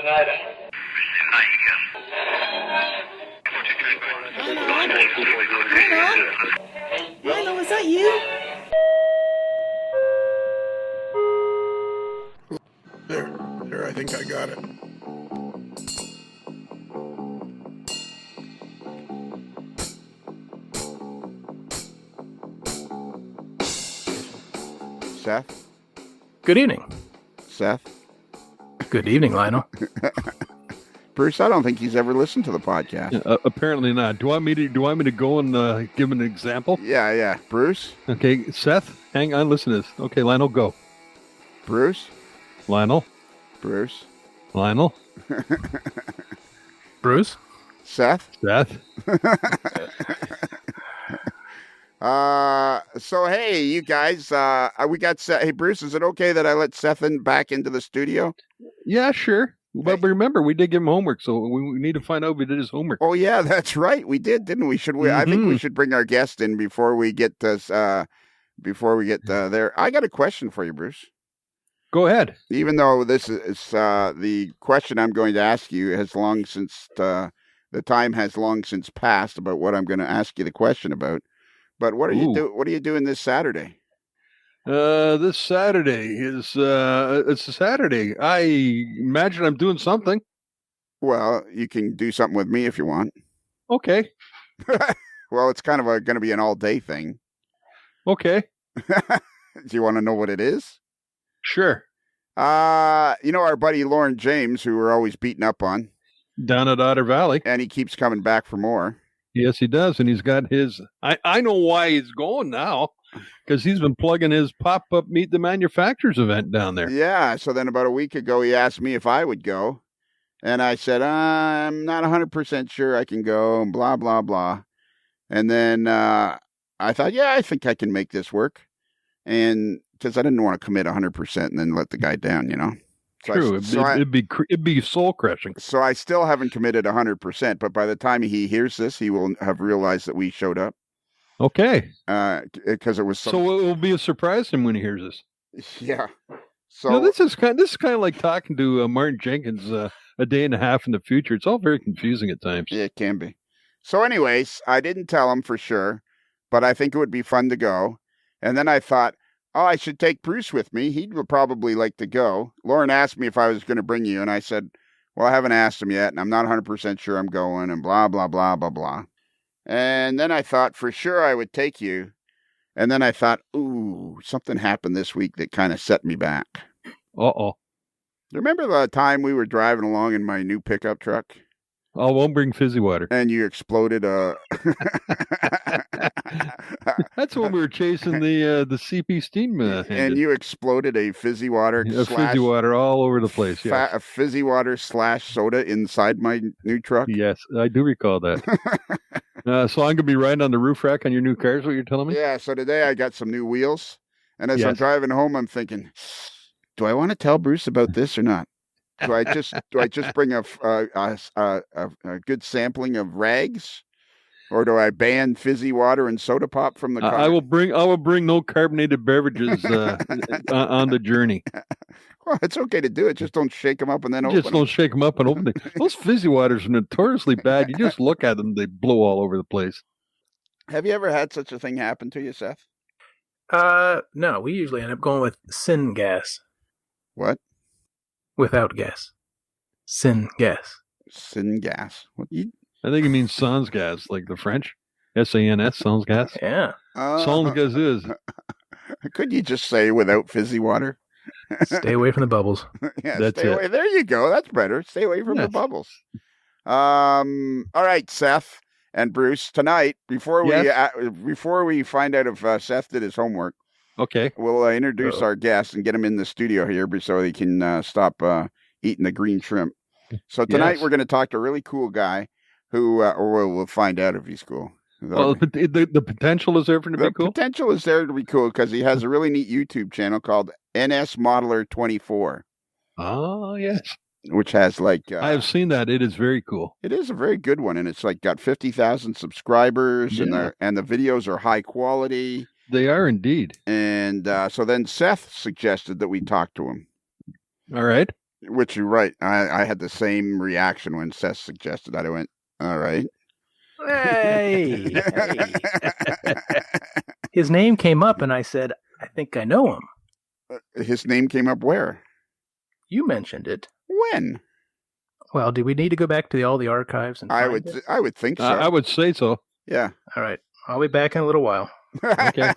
Lionel, is that you? There, I think I got it. Seth? Good evening. Seth? Good evening, Lionel. Bruce, I don't think he's ever listened to the podcast. Apparently not. Do you want me to go and give him an example? Yeah. Bruce? Okay, Seth, hang on, listen to this. Okay, Lionel, go. Bruce? Lionel? Bruce? Lionel? Bruce? Seth? Seth? So hey, you guys, we got Seth. Hey, Bruce, is it okay that I let Seth back into the studio? Yeah, sure. But remember, we did give him homework, so we need to find out if he did his homework. Oh yeah, that's right. We did, didn't we? Should we? I think we should bring our guest in before we get this. There. I got a question for you, Bruce. Go ahead. Even though this is the question I'm going to ask you has long since the time has long since passed about what I'm going to ask you the question about. But what are you doing this Saturday? This Saturday is it's a Saturday. I imagine I'm doing something. Well, you can do something with me if you want. Okay. Well, it's kind of going to be an all-day thing. Okay. Do you want to know what it is? Sure. Our buddy Lauren James, who we're always beating up on. Down at Otter Valley. And he keeps coming back for more. Yes, he does. And he's got his... I know why he's going now. Because he's been plugging his pop-up Meet the Manufacturers event down there. Yeah, so then about a week ago, he asked me if I would go. And I said, I'm not 100% sure I can go, and blah, blah, blah. And then I thought, yeah, I think I can make this work. And because I didn't want to commit 100% and then let the guy down, you know. So true, it'd be soul-crushing. So I still haven't committed 100%, but by the time he hears this, he will have realized that we showed up. Okay. Because it was so it will be a surprise to him when he hears this. Yeah. So this is kind of like talking to Martin Jenkins a day and a half in the future. It's all very confusing at times. Yeah, it can be. So anyways, I didn't tell him for sure, but I think it would be fun to go. And then I thought, I should take Bruce with me. He would probably like to go. Lauren asked me if I was going to bring you, and I said, well, I haven't asked him yet, and I'm not 100% sure I'm going, and blah, blah, blah, blah, blah. And then I thought for sure I would take you. And then I thought, something happened this week that kind of set me back. Uh-oh. Remember the time we were driving along in my new pickup truck? I won't bring fizzy water. And you exploded That's when we were chasing the CP steam. And you exploded a fizzy water. Fizzy water all over the place, yes. A fizzy water / soda inside my new truck? Yes, I do recall that. So I'm going to be riding on the roof rack on your new car is what you're telling me? Yeah, so today I got some new wheels. And as I'm driving home, I'm thinking, do I want to tell Bruce about this or not? Do I just bring a good sampling of rags, or do I ban fizzy water and soda pop from the car? I will bring no carbonated beverages on the journey. Well, it's okay to do it. Just don't shake them up and then open them. Just don't shake them up and open them. Those fizzy waters are notoriously bad. You just look at them, they blow all over the place. Have you ever had such a thing happen to you, Seth? No. We usually end up going with syn gas. What? Without gas. Syn gas. Syn gas. What? I think it means sans gas, like the French. SANS, sans gas. Yeah. Sans gas is. Could you just say without fizzy water? Stay away from the bubbles. Yeah, stay away. There you go. That's better. Stay away from the bubbles. All right, Seth and Bruce. Tonight, before we find out if Seth did his homework, okay, we'll introduce our guest and get him in the studio here so he can stop eating the green shrimp. So tonight we're going to talk to a really cool guy who, or we'll find out if he's cool. Well, the potential is there for him to be cool? The potential is there to be cool because he has a really neat YouTube channel called NS Modeler 24. Oh, yes. Which has I have seen that. It is very cool. It is a very good one. And it's got 50,000 subscribers and the videos are high quality. They are indeed. And so then Seth suggested that we talk to him. All right. Which you're right. I had the same reaction when Seth suggested that. I went, all right. Hey. His name came up, and I said, I think I know him. His name came up where? You mentioned it. When? Well, do we need to go back to all the archives and I find would it? I would think so. I would say so. Yeah. All right. I'll be back in a little while. Okay.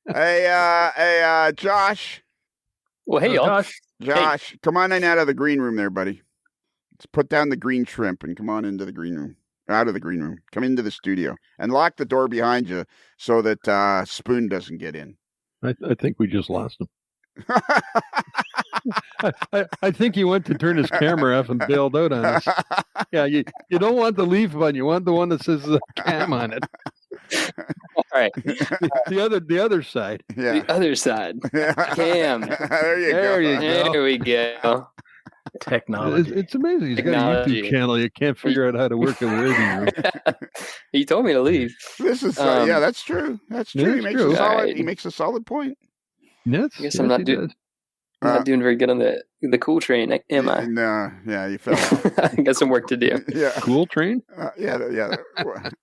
Hey, Josh. Well, hey, y'all. Josh. Come on in out of the green room there, buddy. Let's put down the green shrimp and come on into the green room. Out of the green room. Come into the studio and lock the door behind you so that Spoon doesn't get in. I think we just lost him. I think he went to turn his camera off and bailed out on us. Yeah, you don't want the leaf button. You want the one that says cam on it. All right. The other side. Yeah. The other side. Cam. There you There go. you go. There we go. Technology. It's amazing. He's got a Technology. YouTube channel. You can't figure out how to work a waiting room. He told me to leave. This is yeah, that's true. That's Yeah, true. it's true. He makes a solid point. Yes, I guess I'm not doing very good on the cool train, am I? No, yeah, you fell. I got some work to do. Yeah. Cool train? Yeah.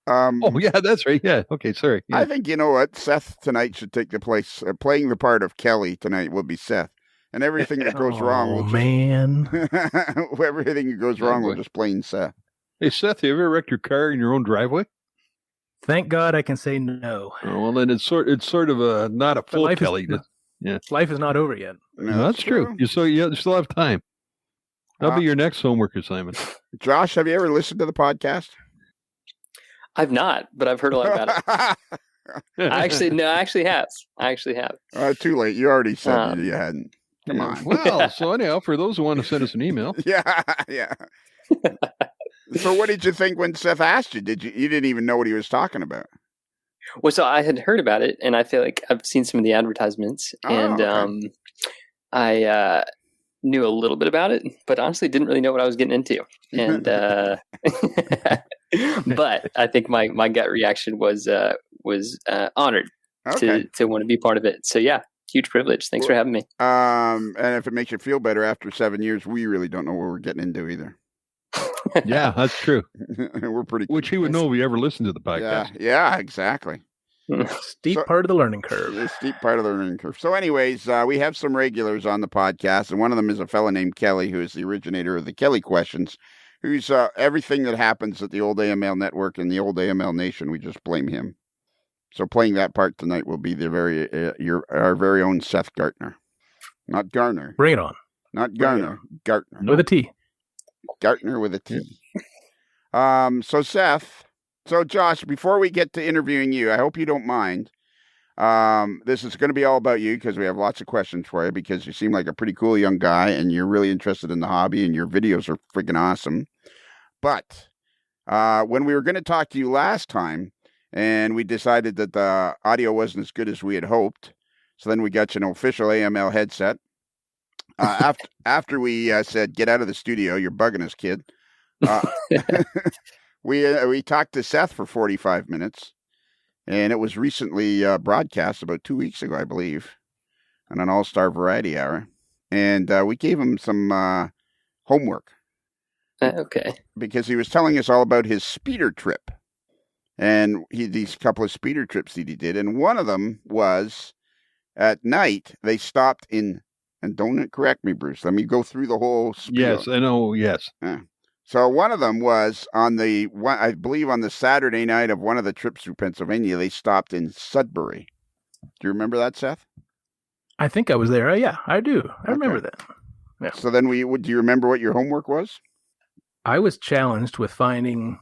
Oh, yeah, that's right. Yeah. Okay, sorry. Yeah. I think, you know what? Seth tonight should take the place. Playing the part of Kelly tonight will be Seth. And everything that goes wrong will man. everything that goes wrong will just blame Seth. Hey, Seth, you ever wrecked your car in your own driveway? Thank God I can say no. Oh, well, then it's sort of not a full life is- Kelly. Life is not over yet. No, That's true. You still have time. That'll be your next homework assignment. Josh, have you ever listened to the podcast? I've not, but I've heard a lot about it. I actually have. Too late. You already said you hadn't. Come on. Well, so anyhow, for those who want to send us an email. Yeah. So what did you think when Seth asked you? You didn't even know what he was talking about? Well, so I had heard about it, and I feel like I've seen some of the advertisements, and okay. I knew a little bit about it, but honestly didn't really know what I was getting into. And but I think my gut reaction was honored to want to be part of it. So yeah, huge privilege. Thanks for having me. And if it makes you feel better, after 7 years, we really don't know what we're getting into either. Yeah, that's true. We're pretty. Which he would know if he ever listened to the podcast. Yeah, exactly. Steep part of the learning curve. The steep part of the learning curve. So anyways, we have some regulars on the podcast, and one of them is a fellow named Kelly, who is the originator of the Kelly Questions, who's everything that happens at the old AML network and the old AML nation, we just blame him. So playing that part tonight will be our very own Seth Gartner. Not Garner. Bring it on. Not Garner. Gartner. With a T. Gartner with a T. So Seth, Josh, before we get to interviewing you, I hope you don't mind. This is going to be all about you because we have lots of questions for you because you seem like a pretty cool young guy and you're really interested in the hobby and your videos are freaking awesome. But when we were going to talk to you last time and we decided that the audio wasn't as good as we had hoped, so then we got you an official AML headset. After we said, get out of the studio, you're bugging us, kid. We talked to Seth for 45 minutes, and it was recently broadcast about 2 weeks ago, I believe, on an all-star variety hour. And we gave him some homework. Okay. Because he was telling us all about his speeder trip. And these couple of speeder trips that he did. And one of them was at night, they stopped in. And don't correct me, Bruce. Let me go through the whole spiel. Yes, I know. Yes. So one of them was I believe on the Saturday night of one of the trips through Pennsylvania, they stopped in Sudbury. Do you remember that, Seth? I think I was there. Yeah, I do. I remember that. Yeah. So then do you remember what your homework was? I was challenged with finding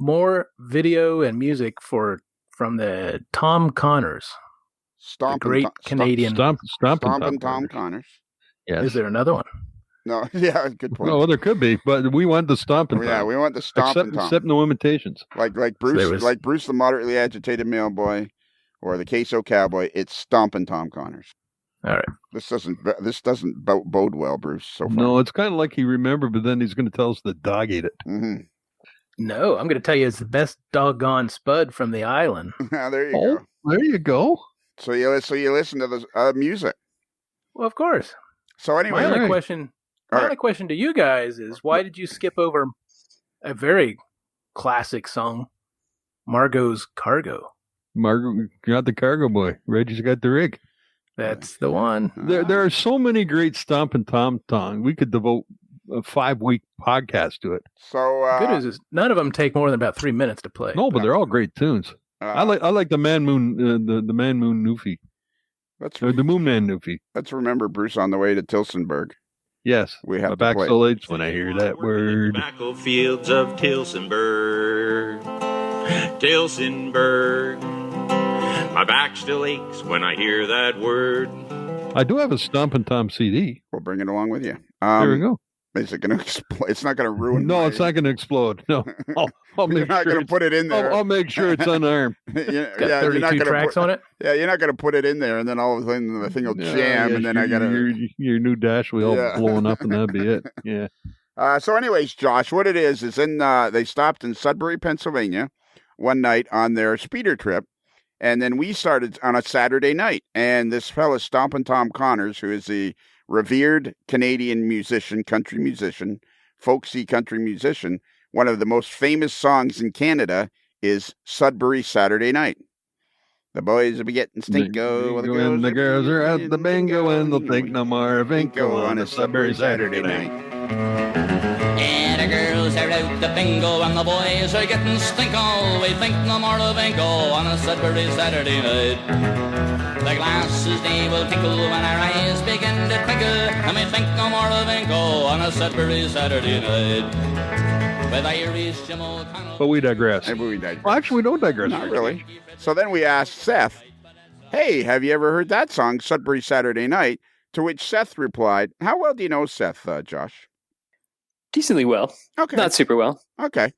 more video and music from the Tom Connors. Stompin' Canadian. Stompin' Tom Connors. Yes. Is there another one? No, yeah, good point. No, there could be, but we want the Stompin' Tom. Yeah, we want the Stompin' Tom. Except no limitations. Like Bruce, the moderately agitated mailboy, or the queso cowboy. It's Stompin' Tom Connors. All right. This doesn't bode well, Bruce. So far. No, it's kind of like he remembered, but then he's going to tell us the dog ate it. Mm-hmm. No, I'm going to tell you it's the best doggone spud from the island. There you go. There you go. So you listen to the music. Well, of course. So anyway, my only question to you guys is, why did you skip over a very classic song, Margot's Cargo? Margot got the cargo boy. Reggie's got the rig. That's the one. There are so many great Stompin' Tom songs. We could devote a 5-week podcast to it. So good news is none of them take more than about 3 minutes to play. No, but they're all great tunes. I like the Man Moon the Man Moon Newfie. The Moon Man Newfie. Let's remember, Bruce, on the way to Tilsonburg. Yes, we have my back still aches when I hear that word. Tobacco fields of Tilsonburg, Tilsonburg. My back still aches when I hear that word. I do have a Stompin' Tom CD. We'll bring it along with you. There we go. Is it going to explode? It's not going to ruin. No, it's not going to explode. No, I'll make You're not going to put it in there. I'll make sure it's unarmed. Got 32 tracks on it. Yeah, you're not going to put it in there, and then all of a sudden the thing will jam, and then I got to your new dash wheel blowing up, and that'd be it. Yeah. So, anyways, Josh, what it is in they stopped in Sudbury, Pennsylvania, one night on their speeder trip, and then we started on a Saturday night, and this fella, Stompin' Tom Connors, who is the revered Canadian musician, country musician, folksy country musician. One of the most famous songs in Canada is Sudbury Saturday Night. The boys will be getting stinko, the girls are at the bingo, and they'll think no more of Inco on a Sudbury Saturday night. And the girls are out the bingo, and the boys are getting stinko. We think no more of Inco on a Sudbury Saturday night. The glasses, they will tinkle when our eyes begin to twinkle, and we think no more of Inco on a Sudbury Saturday night. With Irish Jim O'Connell. But we digress. Well, actually, we don't digress. Not really. So then we asked Seth, hey, have you ever heard that song, Sudbury Saturday Night? To which Seth replied, how well do you know Seth, Josh? Decently well. Okay. Not super well. Okay.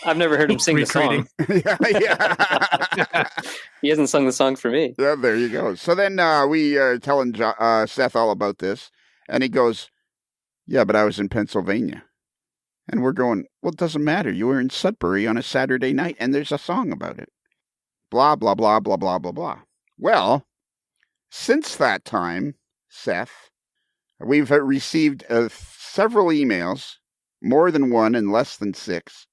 I've never heard him sing the song. Yeah. He hasn't sung the song for me. Yeah, there you go. So then we are telling Seth all about this, and he goes, yeah, but I was in Pennsylvania. And we're going, well, it doesn't matter. You were in Sudbury on a Saturday night, and there's a song about it. Blah, blah, blah, blah, blah, blah, blah. Well, since that time, Seth, we've received several emails, more than one and less than 6.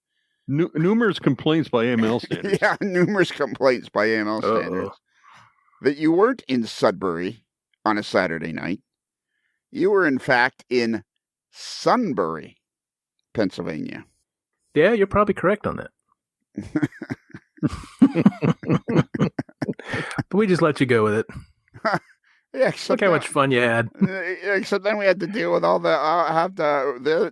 Numerous complaints by AML standards. Yeah, numerous complaints by AML standards. That you weren't in Sudbury on a Saturday night. You were, in fact, in Sunbury, Pennsylvania. Yeah, you're probably correct on that. But we just let you go with it. Yeah, look how much fun you had. Except then we had to deal with all the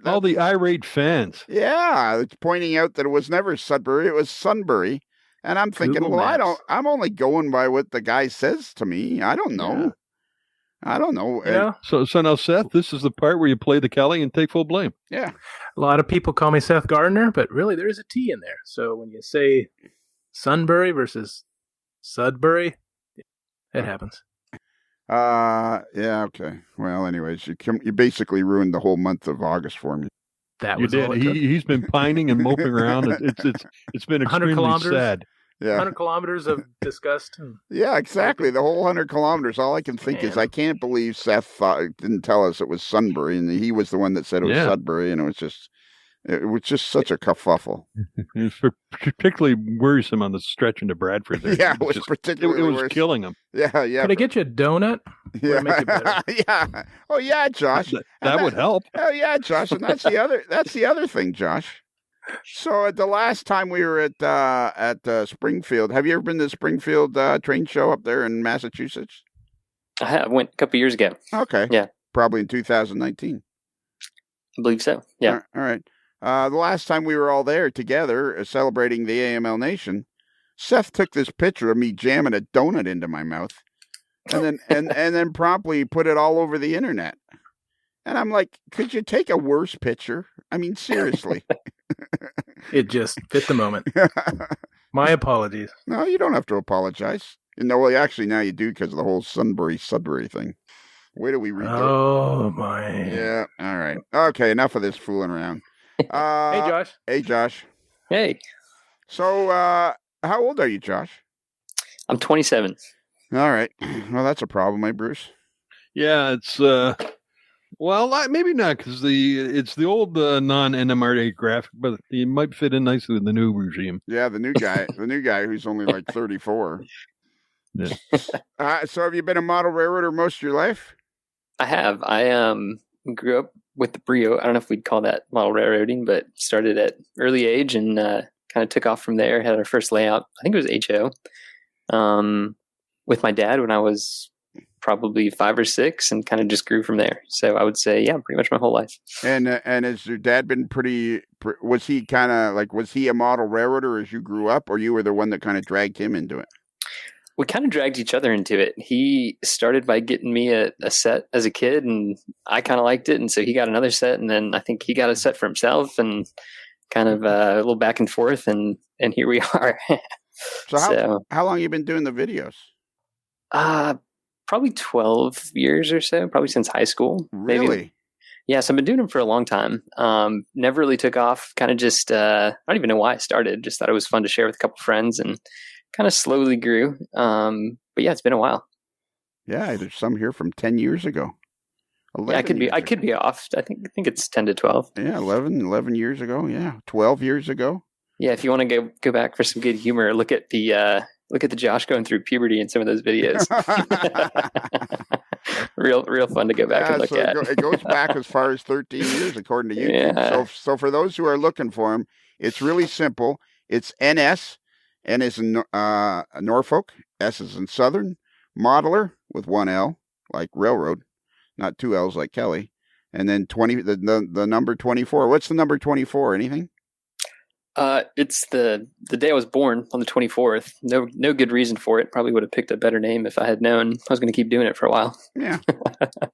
all the irate fans. Yeah, it's pointing out that it was never Sudbury; it was Sunbury. And I'm thinking, Google Maps. I'm only going by what the guy says to me. I don't know. Yeah. I don't know. Yeah. So now, Seth, this is the part where you play the Kelly and take full blame. Yeah. A lot of people call me Seth Gardner, but really there is a T in there. So when you say Sunbury versus Sudbury, it happens. Yeah, okay. Well, anyways, you basically ruined the whole month of August for me. That you was did. all He's been pining and moping around. It's been extremely sad. Yeah. 100 kilometers of disgust. Yeah, exactly. The whole 100 kilometers. All I can think is I can't believe Seth didn't tell us it was Sunbury, and he was the one that said it was Sudbury, and it was just such a kerfuffle. It was particularly worrisome on the stretch into Bradford. There. Yeah, it was particularly It was killing him. Yeah, yeah. Could I get you a donut? Yeah. Make it better? Yeah. Oh, yeah, Josh. That would help. Oh, yeah, Josh. And that's the other thing, Josh. So at the last time we were at Springfield, have you ever been to the Springfield train show up there in Massachusetts? I went a couple years ago. Okay. Yeah. Probably in 2019. I believe so. Yeah. All right. The last time we were all there together celebrating the AML Nation, Seth took this picture of me jamming a donut into my mouth, and then and then promptly put it all over the internet. And I'm like, could you take a worse picture? I mean, seriously. It just fit the moment. My apologies. No, you don't have to apologize. Well, actually, now you do because of the whole Sudbury thing. Where do we read that? Oh, my. Yeah, all right. Okay, enough of this fooling around. Hey, Josh. Hey, Josh. Hey. So, how old are you, Josh? I'm 27. All right. Well, that's a problem, eh, Bruce? Yeah, it's Well, maybe not, because it's the old non-NMRA graphic, but it might fit in nicely with the new regime. Yeah, the new guy who's only like 34. Yeah. So have you been a model railroader most of your life? I have. I grew up with the Brio. I don't know if we'd call that model railroading, but started at early age and kind of took off from there. Had our first layout. I think it was HO. With my dad when I was probably 5 or 6, and kind of just grew from there. So I would say, yeah, pretty much my whole life. And has your dad been was he kind of like, was he a model railroader as you grew up, or you were the one that kind of dragged him into it? We kind of dragged each other into it. He started by getting me a set as a kid, and I kind of liked it. And so he got another set, and then I think he got a set for himself, and kind of a little back and forth. And here we are. So how long have you been doing the videos? Probably 12 years or so, probably since high school. Really? Maybe. Yes, I've been doing them for a long time. Never really took off. Kind of just, I don't even know why I started. Just thought it was fun to share with a couple friends, and kind of slowly grew. But yeah, it's been a while. Yeah, there's some here from 10 years ago. Yeah, I could be off. I think it's 10 to 12. Yeah, 11 years ago. Yeah, 12 years ago. Yeah, if you want to go back for some good humor, look at the Josh going through puberty in some of those videos. real fun to go back and look at. It goes back as far as 13 years, according to YouTube. Yeah. So for those who are looking for him, it's really simple. It's NS. N is in Norfolk. S is in Southern. Modeler with 1 L, like railroad, not 2 L's like Kelly. And then 20. The number 24. What's the number 24? Anything? It's the day I was born, on the 24th. No good reason for it. Probably would have picked a better name if I had known I was going to keep doing it for a while. Yeah.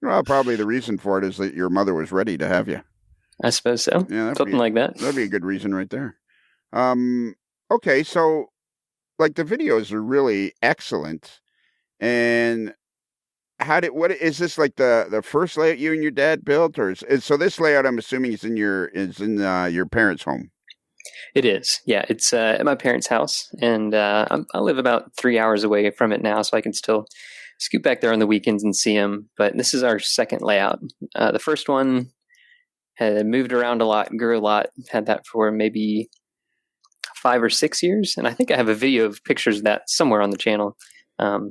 Well, probably the reason for it is that your mother was ready to have you. I suppose so. Yeah, something like that. That'd be a good reason right there. Okay, so like the videos are really excellent. And what is this, like the first layout you and your dad built, or so this layout I'm assuming is in your parents' home? It is. Yeah, it's at my parents' house, and I live about 3 hours away from it now, so I can still scoot back there on the weekends and see them. But this is our second layout. The first one had moved around a lot, grew a lot, had that for maybe 5 or 6 years, and I think I have a video of pictures of that somewhere on the channel. But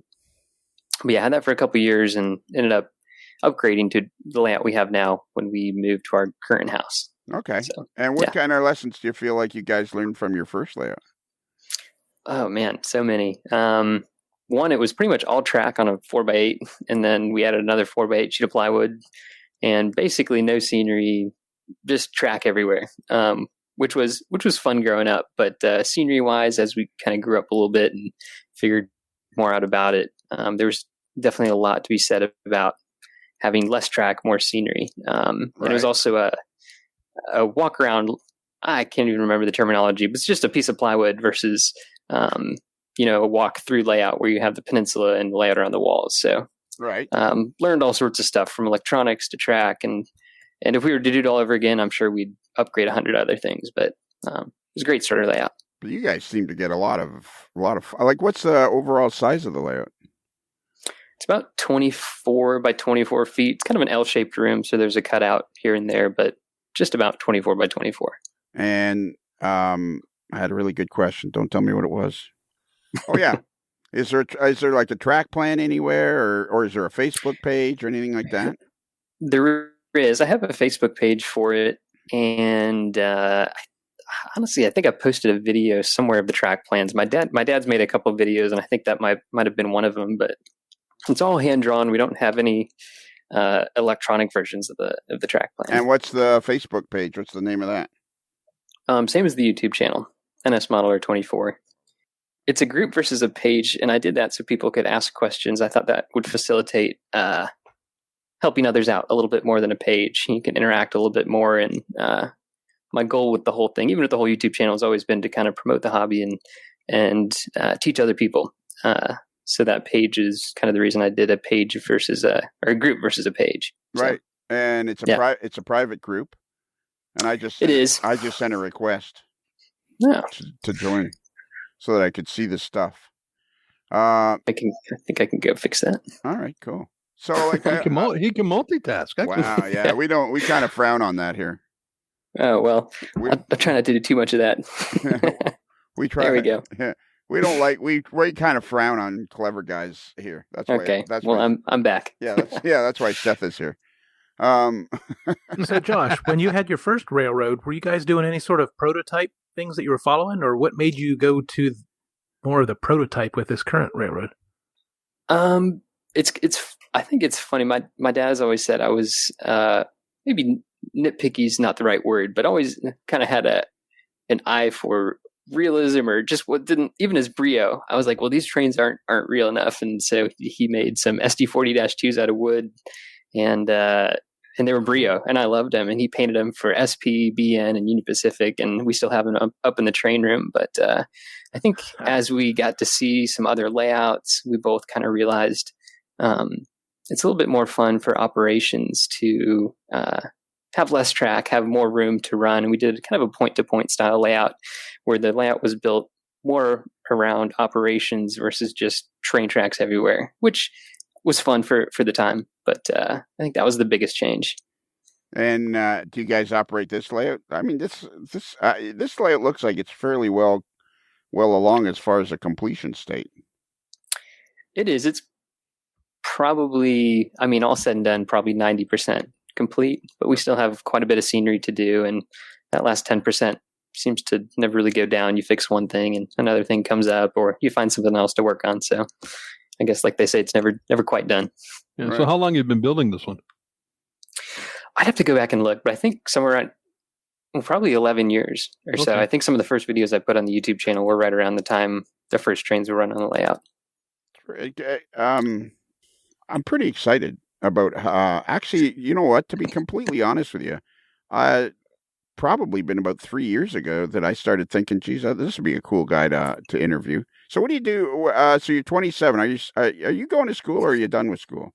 yeah, I had that for a couple of years and ended up upgrading to the layout we have now when we moved to our current house. Okay. So, and what kind of lessons do you feel like you guys learned from your first layout? Oh man, so many. One, it was pretty much all track on a 4x8, and then we added another 4x8 sheet of plywood, and basically no scenery, just track everywhere. Which was fun growing up, but scenery wise, as we kind of grew up a little bit and figured more out about it, there was definitely a lot to be said about having less track, more scenery. And it was also a walk around. I can't even remember the terminology, but it's just a piece of plywood versus, a walk through layout where you have the peninsula and the layout around the walls. So, learned all sorts of stuff from electronics to track. And if we were to do it all over again, I'm sure we'd upgrade 100 other things, but it was a great starter layout. But you guys seem to get a lot of, like, what's the overall size of the layout? It's about 24 by 24 feet. It's kind of an L-shaped room, so there's a cutout here and there, but just about 24 by 24. And I had a really good question. Don't tell me what it was. Oh, yeah. Is there like a track plan anywhere, or is there a Facebook page or anything like that? There is. I have a Facebook page for it, and honestly, I think I posted a video somewhere of the track plans. My dad's made a couple of videos, and I think that might have been one of them, but it's all hand drawn. We don't have any electronic versions of the track plan. And what's the Facebook page? What's the name of that? Same as the YouTube channel, NS Modeler 24. It's a group versus a page, and I did that so people could ask questions. I thought that would facilitate helping others out a little bit more than a page. You can interact a little bit more, and my goal with the whole thing, even with the whole YouTube channel, has always been to kind of promote the hobby and teach other people. So that page is kind of the reason I did a page versus or a group versus a page. Right. So, and it's a private group. And I just sent a request to join so that I could see the stuff. I think I can go fix that. All right, cool. So like He can multitask. wow, yeah, we kind of frown on that here. Oh, well, We- I'm trying not to do too much of that. We try. There we go. We don't like we kind of frown on clever guys here. That's why. Okay. That's well, why. I'm back. That's why Seth is here. So, Josh, when you had your first railroad, were you guys doing any sort of prototype things that you were following, or what made you go to more of the prototype with this current railroad? It's. I think it's funny. My dad has always said I was maybe nitpicky is not the right word, but always kind of had an eye for realism, or just what didn't, even as Brio, I was like, well, these trains aren't real enough, and so he made some SD40-2s out of wood, and they were Brio, and I loved them, and he painted them for SP, BN, and Union Pacific, and we still have them up in the train room. But I think as we got to see some other layouts, we both kind of realized it's a little bit more fun for operations to have less track, have more room to run. And we did kind of a point-to-point style layout where the layout was built more around operations versus just train tracks everywhere, which was fun for the time. But I think that was the biggest change. And do you guys operate this layout? I mean, this layout looks like it's fairly well along as far as the completion state. It is. It's probably, I mean, all said and done, probably 90% complete, but we still have quite a bit of scenery to do, and that last 10% seems to never really go down. You fix one thing and another thing comes up, or you find something else to work on. So I guess, like they say, it's never quite done. Yeah, Right. So how long have you been building this one? I'd have to go back and look, but I think somewhere around probably 11 years or so. Okay. I think some of the first videos I put on the YouTube channel were right around the time the first trains were run on the layout. I'm pretty excited about actually, you know what, to be completely honest with you, probably been about 3 years ago that I started thinking, geez, this would be a cool guy to interview. So what do you do? So you're 27. Are you going to school, or are you done with school?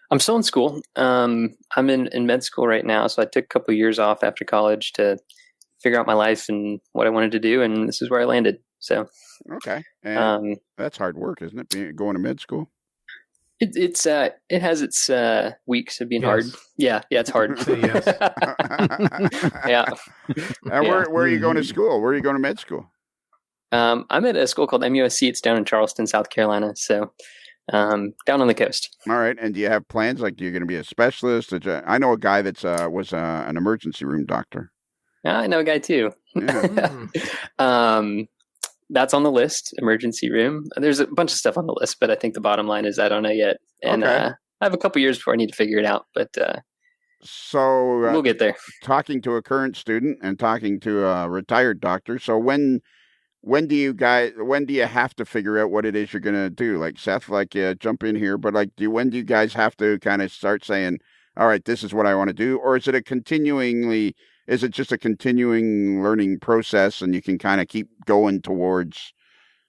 I'm still in school. I'm in med school right now, so I took a couple of years off after college to figure out my life and what I wanted to do, and this is where I landed. So Okay, and that's hard work, isn't it? Going to med school. it has its weeks of being Yes. hard. Yeah, it's hard. Say yes. Yeah. And where are you going to school? Where are you going to med school? I'm at a school called MUSC. It's down in Charleston, South Carolina. So down on the coast. All right, and do you have plans? Like, you're going to be a specialist? I know a guy that's was an emergency room doctor. Yeah, I know a guy too. Yeah. That's on the list, emergency room. There's a bunch of stuff on the list, but I think the bottom line is I don't know yet. And Okay. I have a couple years before I need to figure it out, but So we'll get there. talking to a current student and talking to a retired doctor. So when do you have to figure out what it is you're going to do? Like, Seth, jump in here, but when do you guys have to kind of start saying, all right, this is what I want to do? Or is it just a continuing learning process, and you can kind of keep going towards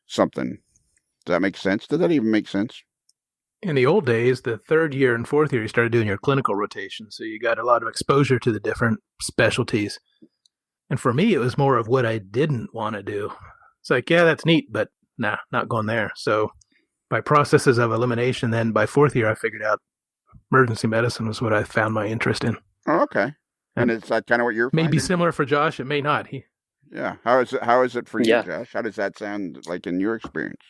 something? Does that make sense? Does that even make sense? In the old days, the third year and fourth year, you started doing your clinical rotation, so you got a lot of exposure to the different specialties. And for me, it was more of what I didn't want to do. It's like, yeah, that's neat, but nah, not going there. So by processes of elimination, then by fourth year, I figured out emergency medicine was what I found my interest in. Oh, okay. And is that kind of what you're May be finding? similar for Josh. It may not. Yeah. How is it for you, Yeah. Josh? How does that sound like in your experience?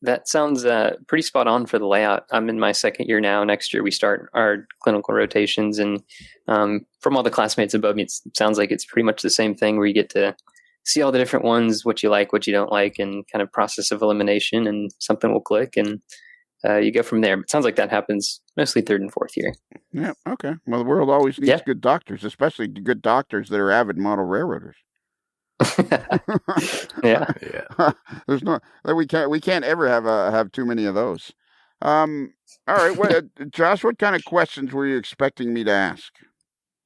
That sounds pretty spot on for the layout. I'm in my second year now. Next year we start our clinical rotations, and from all the classmates above me, it sounds like it's pretty much the same thing, where you get to see all the different ones, what you like, what you don't like, and kind of process of elimination, and something will click, and you go from there. But it sounds like that happens mostly third and fourth year. Yeah. Okay. Well, the world always needs Yeah. good doctors, especially good doctors that are avid model railroaders. Yeah. Yeah. There's no we can't ever have too many of those. All right, Josh, what kind of questions were you expecting me to ask?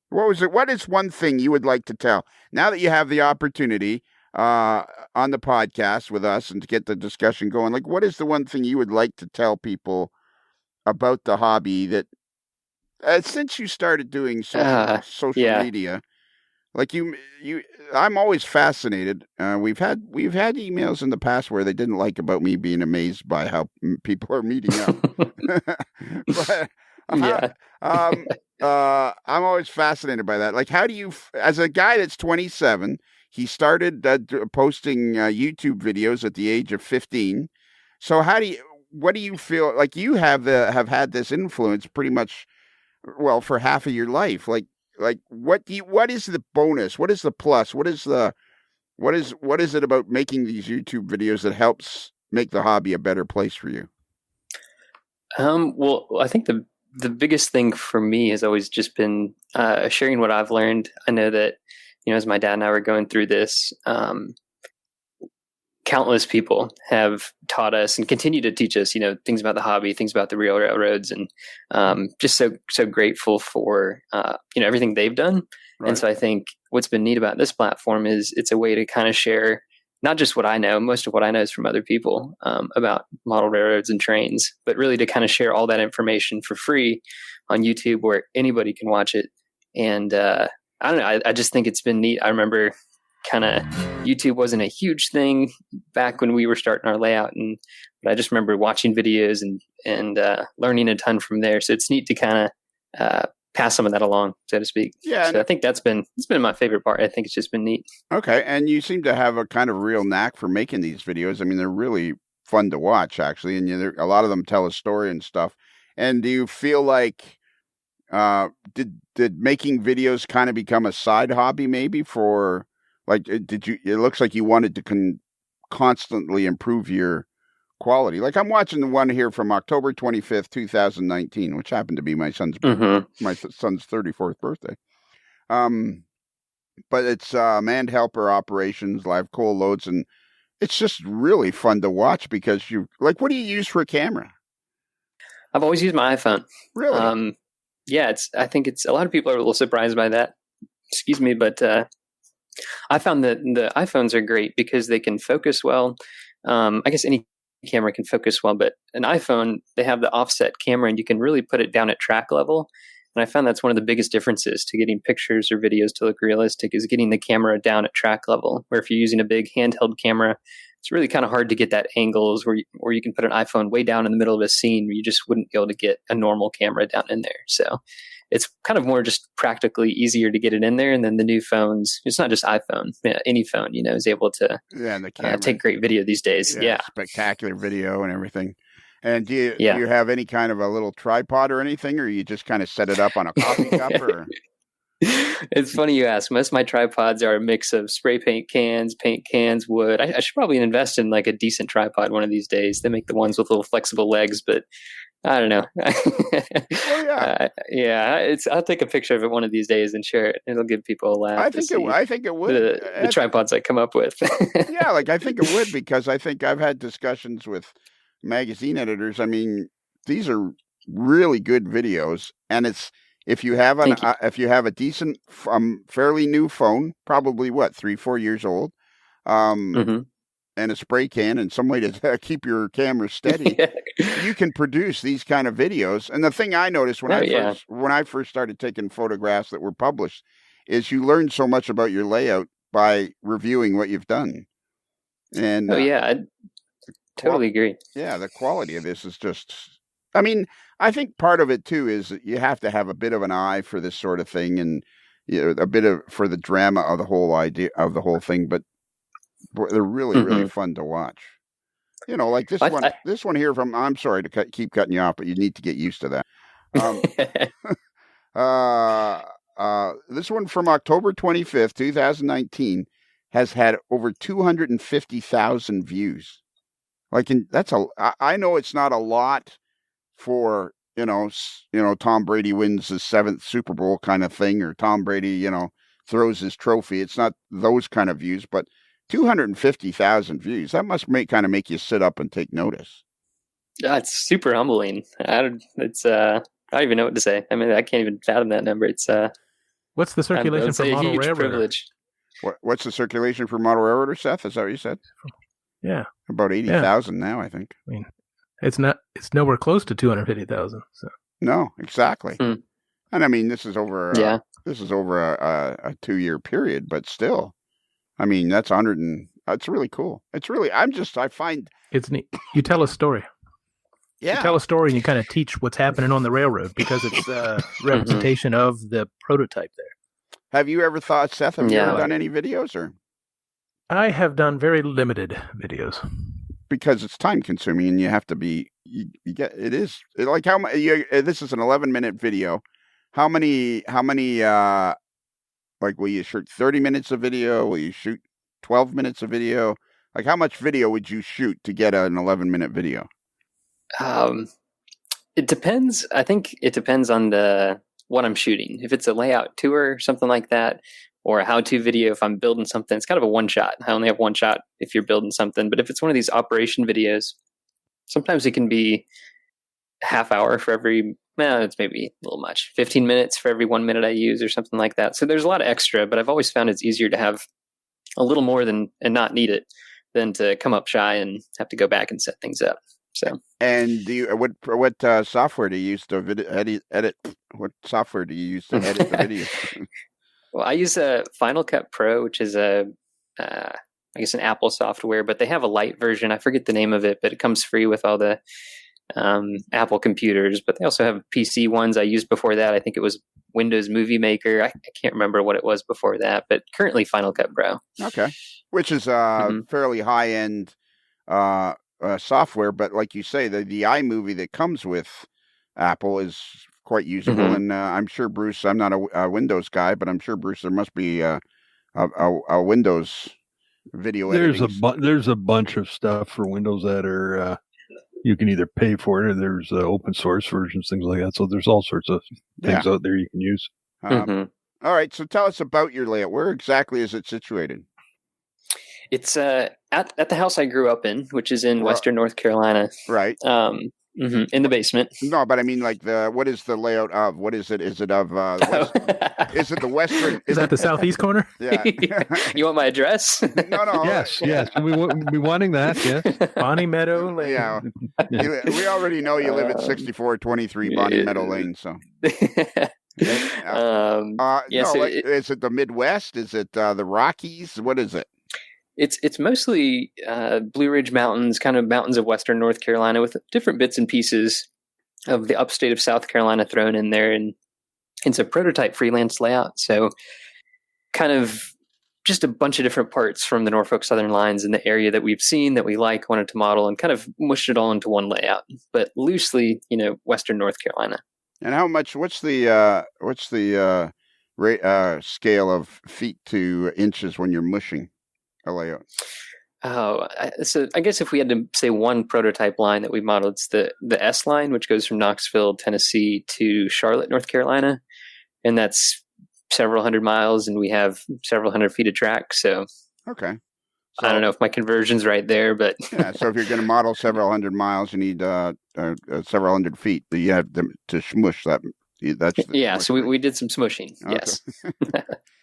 What was it? What is one thing you would like to tell now that you have the opportunity on the podcast with us and to get the discussion going? Like, what is the one thing you would like to tell people about the hobby that since you started doing social Yeah. media? Like I'm always fascinated. We've had emails in the past where they didn't like about me being amazed by how people are meeting up. But Yeah. I'm always fascinated by that. Like, how do you, as a guy that's 27, he started posting YouTube videos at the age of 15. So what do you feel like you have had this influence pretty much, well, for half of your life? Like what is the bonus? What is the plus? What is it about making these YouTube videos that helps make the hobby a better place for you? Well, I think the biggest thing for me has always just been sharing what I've learned. I know that, as my dad and I were going through this, countless people have taught us and continue to teach us, things about the hobby, things about the real railroads, and just so grateful for, everything they've done. Right. And so I think what's been neat about this platform is it's a way to kind of share not just what I know, most of what I know is from other people about model railroads and trains, but really to kind of share all that information for free on YouTube where anybody can watch it. And I don't know, I just think it's been neat. I remember kind of YouTube wasn't a huge thing back when we were starting our layout, but I just remember watching videos and learning a ton from there. So it's neat to kind of pass some of that along, so to speak. Yeah. So I think it's been my favorite part. I think it's just been neat. Okay. And you seem to have a kind of real knack for making these videos. I mean, they're really fun to watch, actually. And a lot of them tell a story and stuff. And do you feel like, did making videos kind of become a side hobby maybe for, like, it looks like you wanted to constantly improve your quality. Like, I'm watching the one here from October 25th, 2019, which happened to be my son's 34th birthday. But it's manned helper operations, live coal loads, and it's just really fun to watch because what do you use for a camera? I've always used my iPhone. Really? Yeah, I think a lot of people are a little surprised by that. Excuse me, but I found that the iPhones are great because they can focus well. I guess any camera can focus well, but an iPhone, they have the offset camera and you can really put it down at track level. And I found that's one of the biggest differences to getting pictures or videos to look realistic is getting the camera down at track level, where if you're using a big handheld camera, it's really kind of hard to get that angles where you can put an iPhone way down in the middle of a scene where you just wouldn't be able to get a normal camera down in there. So it's kind of more just practically easier to get it in there. And then the new phones, it's not just iPhone, any phone, is able to and the camera. Take great video these days. Yeah. Spectacular video and everything. And do you have any kind of a little tripod or anything, or you just kind of set it up on a coffee cup? Or? It's funny you ask. Most of my tripods are a mix of spray paint cans, wood. I should probably invest in like a decent tripod one of these days. They make the ones with little flexible legs, but I don't know. Oh, yeah. I'll take a picture of it one of these days and share it. It'll give people a laugh. I think it would. The tripods I come up with. Yeah, I think it would, because I think I've had discussions with magazine editors. I mean, these are really good videos, and if you have a decent, fairly new phone, probably 3-4 years old, and a spray can and some way to keep your camera steady, you can produce these kind of videos. And the thing I noticed when I first started taking photographs that were published is you learn so much about your layout by reviewing what you've done. And I totally agree. Yeah, the quality of this is just, I mean, I think part of it too is that you have to have a bit of an eye for this sort of thing, and a bit for the drama of the whole idea of the whole thing. But they're really, really fun to watch. Like this one here from, I'm sorry to keep cutting you off, but you need to get used to that. This one from October 25th, 2019 has had over 250,000 views. I know it's not a lot for, Tom Brady wins his 7th Super Bowl kind of thing, or Tom Brady, throws his trophy. It's not those kind of views, but 250,000 views. That must make you sit up and take notice. It's super humbling. I don't even know what to say. I mean, I can't even fathom that number. It's what's the circulation for model railroader? Privilege. What's the circulation for model railroader, Seth? Is that what you said? Yeah, about 80,000 now, I think. I mean, it's nowhere close to 250,000. So no, exactly. And I mean, this is over a 2-year period, but still, I mean, that's 100 and it's really cool. It's really, I find It's neat. You tell a story. yeah. You tell a story and you kind of teach what's happening on the railroad because it's a representation of the prototype there. Have you ever thought, Seth, have you Yeah. ever done any videos or? I have done very limited videos. Because it's time consuming and you have to be, you get, it is like how many, this is an 11-minute video. How many, like will you shoot 30 minutes of video? Will you shoot 12 minutes of video? Like how much video would you shoot to get an 11-minute video? It depends. I think it depends on what I'm shooting. If it's a layout tour, something like that, or a how-to video, if I'm building something, it's kind of a one-shot. I only have one shot if you're building something. But if it's one of these operation videos, sometimes it can be a half hour for every, it's maybe a little much, 15 minutes for every 1 minute I use or something like that. So there's a lot of extra, but I've always found it's easier to have a little more and not need it than to come up shy and have to go back and set things up. So. And do you, what software do you use to edit? What software do you use to edit the video? Well, I use a Final Cut Pro, which is I guess an Apple software, but they have a light version. I forget the name of it, but it comes free with all the Apple computers. But they also have PC ones. I used before that. I think it was Windows Movie Maker. I can't remember what it was before that, but currently Final Cut Pro. Okay, which is fairly high end software, but like you say, the iMovie that comes with Apple is quite usable, and I'm sure Bruce. I'm not a Windows guy, but I'm sure Bruce. There must be a Windows video. There's a bunch of stuff for Windows that are you can either pay for it, or there's open source versions, things like that. So there's all sorts of things out there you can use. All right, so tell us about your layout. Where exactly is it situated? It's at the house I grew up in, which is in Western North Carolina. Right. In the basement. No, but I mean, like what is the layout of? What is it? Is it of? Is it the western? Is that the southeast corner? Yeah. You want my address? No. Yes. We wanting that. Yes. Bonnie Meadow Lane. Yeah. We already know you live at 6423 Bonnie Meadow Lane. So. Is it the Midwest? Is it the Rockies? What is it? It's mostly Blue Ridge Mountains, kind of mountains of Western North Carolina, with different bits and pieces of the upstate of South Carolina thrown in there, and it's a prototype freelance layout. So, kind of just a bunch of different parts from the Norfolk Southern lines in the area that we've seen that we like, wanted to model, and kind of mushed it all into one layout, but loosely, Western North Carolina. And how much? What's the scale of feet to inches when you're mushing a layout? So I guess if we had to say one prototype line that we modeled, it's the S line, which goes from Knoxville, Tennessee to Charlotte, North Carolina. And that's several hundred miles, and we have several hundred feet of track. So, okay. So, I don't know if my conversion's right there, but yeah. So if you're going to model several hundred miles, you need several hundred feet. But you have to smush that. So we did some smushing. Okay. Yes.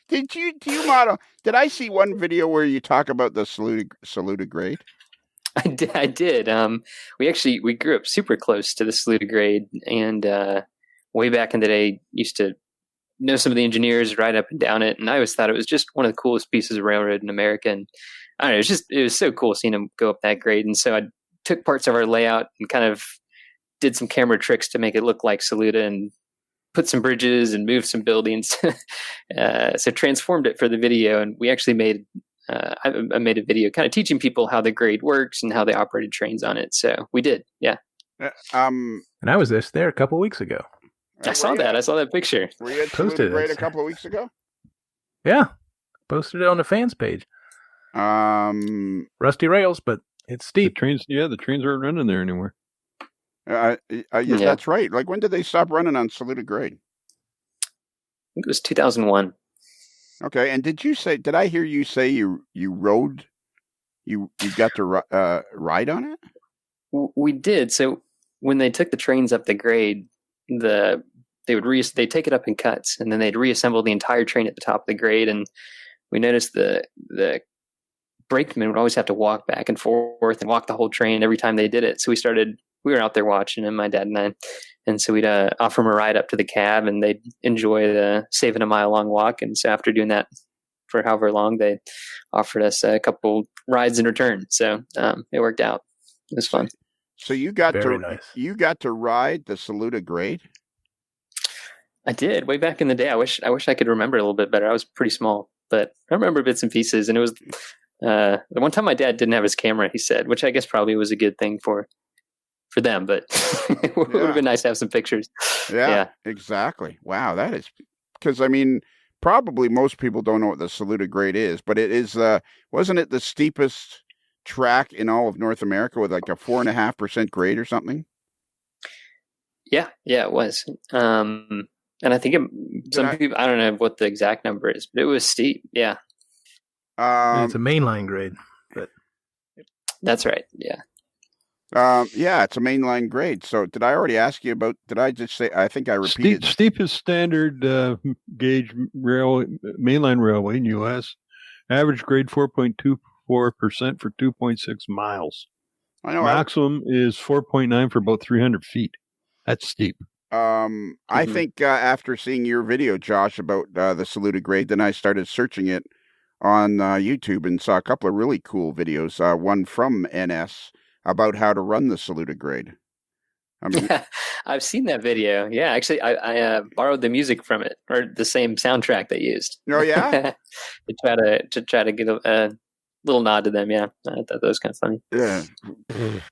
Do you model? Did I see one video where you talk about the Saluda grade? I did. We grew up super close to the Saluda grade, and way back in the day, used to know some of the engineers, ride up and down it, and I always thought it was just one of the coolest pieces of railroad in America. And I don't know, it was so cool seeing them go up that grade. And so I took parts of our layout and kind of did some camera tricks to make it look like Saluda, and put some bridges and moved some buildings. So transformed it for the video, and we actually made I made a video kind of teaching people how the grade works and how they operated trains on it. So we did, yeah. And I was there a couple of weeks ago. I saw that picture. Were you at Saluda grade a couple of weeks ago? Yeah, posted it on the fans page. Rusty rails, but it's steep. The trains aren't running there anymore. That's right. Like, when did they stop running on Saluda grade? I think it was 2001. Okay, and did I hear you say you rode? You got to ride on it? We did. So when they took the trains up the grade, they take it up in cuts, and then they'd reassemble the entire train at the top of the grade. And we noticed the brakemen would always have to walk back and forth and walk the whole train every time they did it. So we started we were out there watching him, my dad and I. And so we'd offer them a ride up to the cab, and they'd enjoy the saving a mile long walk. And so after doing that for however long, they offered us a couple rides in return. So it worked out. It was fun. So you got Nice. you got to ride the Saluda Grade? I did way back in the day. I wish I could remember a little bit better. I was pretty small, but I remember bits and pieces. And it was the one time my dad didn't have his camera, he said, which I guess probably was a good thing for them, but it would have been nice to have some pictures. Yeah, exactly. Wow, that is, because I mean, probably most people don't know what the Saluda Grade is, but it is, wasn't it the steepest track in all of North America with like a 4.5% grade or something? Yeah, it was. And I think people, I don't know what the exact number is, but it was steep. Yeah. It's a mainline grade, but that's right. Yeah. Yeah, it's a mainline grade. So did I already ask you about, did I just say, I think I repeated. Steepest standard gauge mainline railway in U.S. Average grade 4.24% for 2.6 miles. I know. Maximum is 4.9 for about 300 feet. That's steep. I think after seeing your video, Josh, about the Saluda Grade, then I started searching it on YouTube and saw a couple of really cool videos. One from NS about how to run the Saluda Grade. I mean, I've seen that video. Yeah, actually, I borrowed the music from it, or the same soundtrack they used. Oh yeah, to try to get a little nod to them. Yeah, I thought that was kind of funny. Yeah,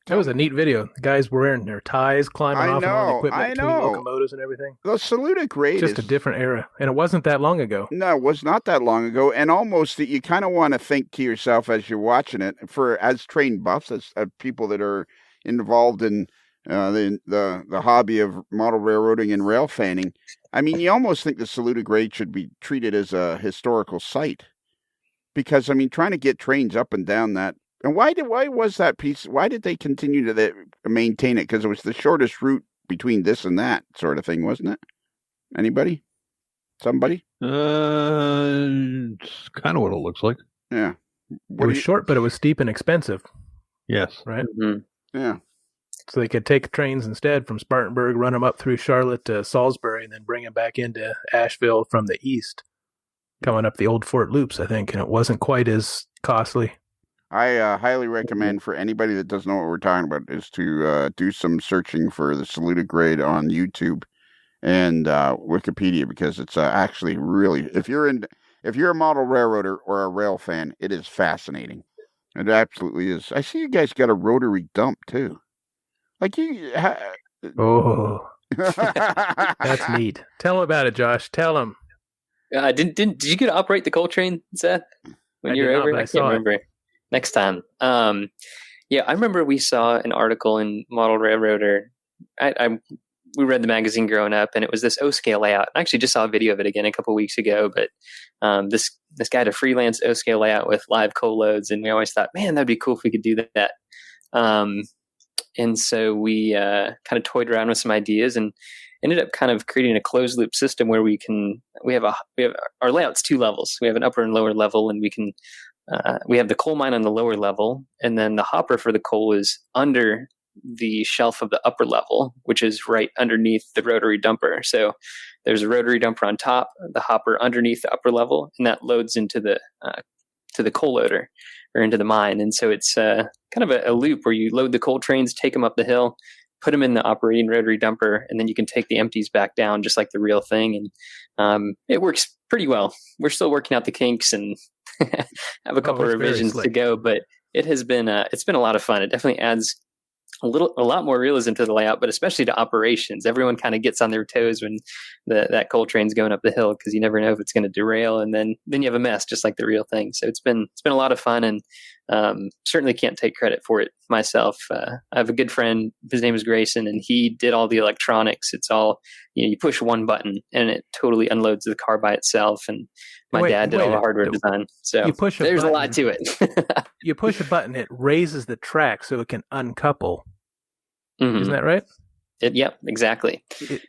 that was a neat video. The guys were wearing their ties, climbing off and on the equipment between locomotives and everything. The Saluda Grade just a different era, and it wasn't that long ago. No, it was not that long ago, and almost that you kind of want to think to yourself as you're watching it, as trained buffs, as people that are involved in the hobby of model railroading and rail fanning. I mean, you almost think the Saluda Grade should be treated as a historical site. Because, I mean, trying to get trains up and down that, and why was that piece, why did they continue to maintain it? Because it was the shortest route between this and that sort of thing, wasn't it? Anybody? Somebody? It's kind of what it looks like. Yeah. It was short, but it was steep and expensive. Yes. Right? Mm-hmm. Yeah. So they could take trains instead from Spartanburg, run them up through Charlotte to Salisbury, and then bring them back into Asheville from the east. Coming up the old Fort Loops, I think, and it wasn't quite as costly. I highly recommend for anybody that doesn't know what we're talking about is to do some searching for the Saluda Grade on YouTube and Wikipedia, because it's actually really, if you're a model railroader or a rail fan, it is fascinating. It absolutely is. I see you guys got a rotary dump too. Like you. Oh, that's neat. Tell them about it, Josh. Tell them. Did you get to operate the coal train, Seth, when you were over? I can't remember. Next time. Yeah, I remember we saw an article in Model Railroader. We read the magazine growing up, and it was this O-scale layout. I actually just saw a video of it again a couple of weeks ago, but this guy had a freelance O-scale layout with live coal loads, and we always thought, man, that'd be cool if we could do that. And so we kind of toyed around with some ideas and ended up kind of creating a closed loop system where we have our layout's 2 levels. We have an upper and lower level, and we have the coal mine on the lower level, and then the hopper for the coal is under the shelf of the upper level, which is right underneath the rotary dumper. So there's a rotary dumper on top, the hopper underneath the upper level, and that loads into the to the coal loader or into the mine. And so it's kind of a loop where you load the coal trains, take them up the hill, put them in the operating rotary dumper, and then you can take the empties back down just like the real thing. And it works pretty well. We're still working out the kinks and have a couple of revisions to go, but it has been it's been a lot of fun. It definitely adds a lot more realism to the layout, but especially to operations. Everyone kind of gets on their toes when that coal train's going up the hill, because you never know if it's going to derail, and then you have a mess just like the real thing. So it's been a lot of fun, and certainly can't take credit for it myself. I have a good friend, his name is Grayson, and he did all the electronics. It's all, you push one button and it totally unloads the car by itself. And my dad did all the hardware design. So there's a lot to it. You push a button, it raises the track so it can uncouple. Mm-hmm. Isn't that right? Yep, exactly.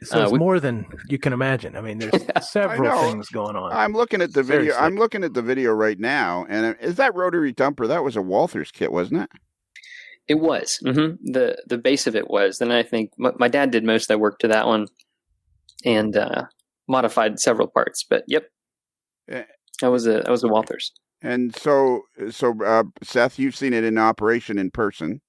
So it's more than you can imagine. I mean, there's several things going on. I'm looking at the video. I'm looking at the video right now, and is that rotary dumper? That was a Walther's kit, wasn't it? It was. The base of it was. Then I think my dad did most of the work to that one and modified several parts. But yep, that was a Walthers. And so Seth, you've seen it in operation in person.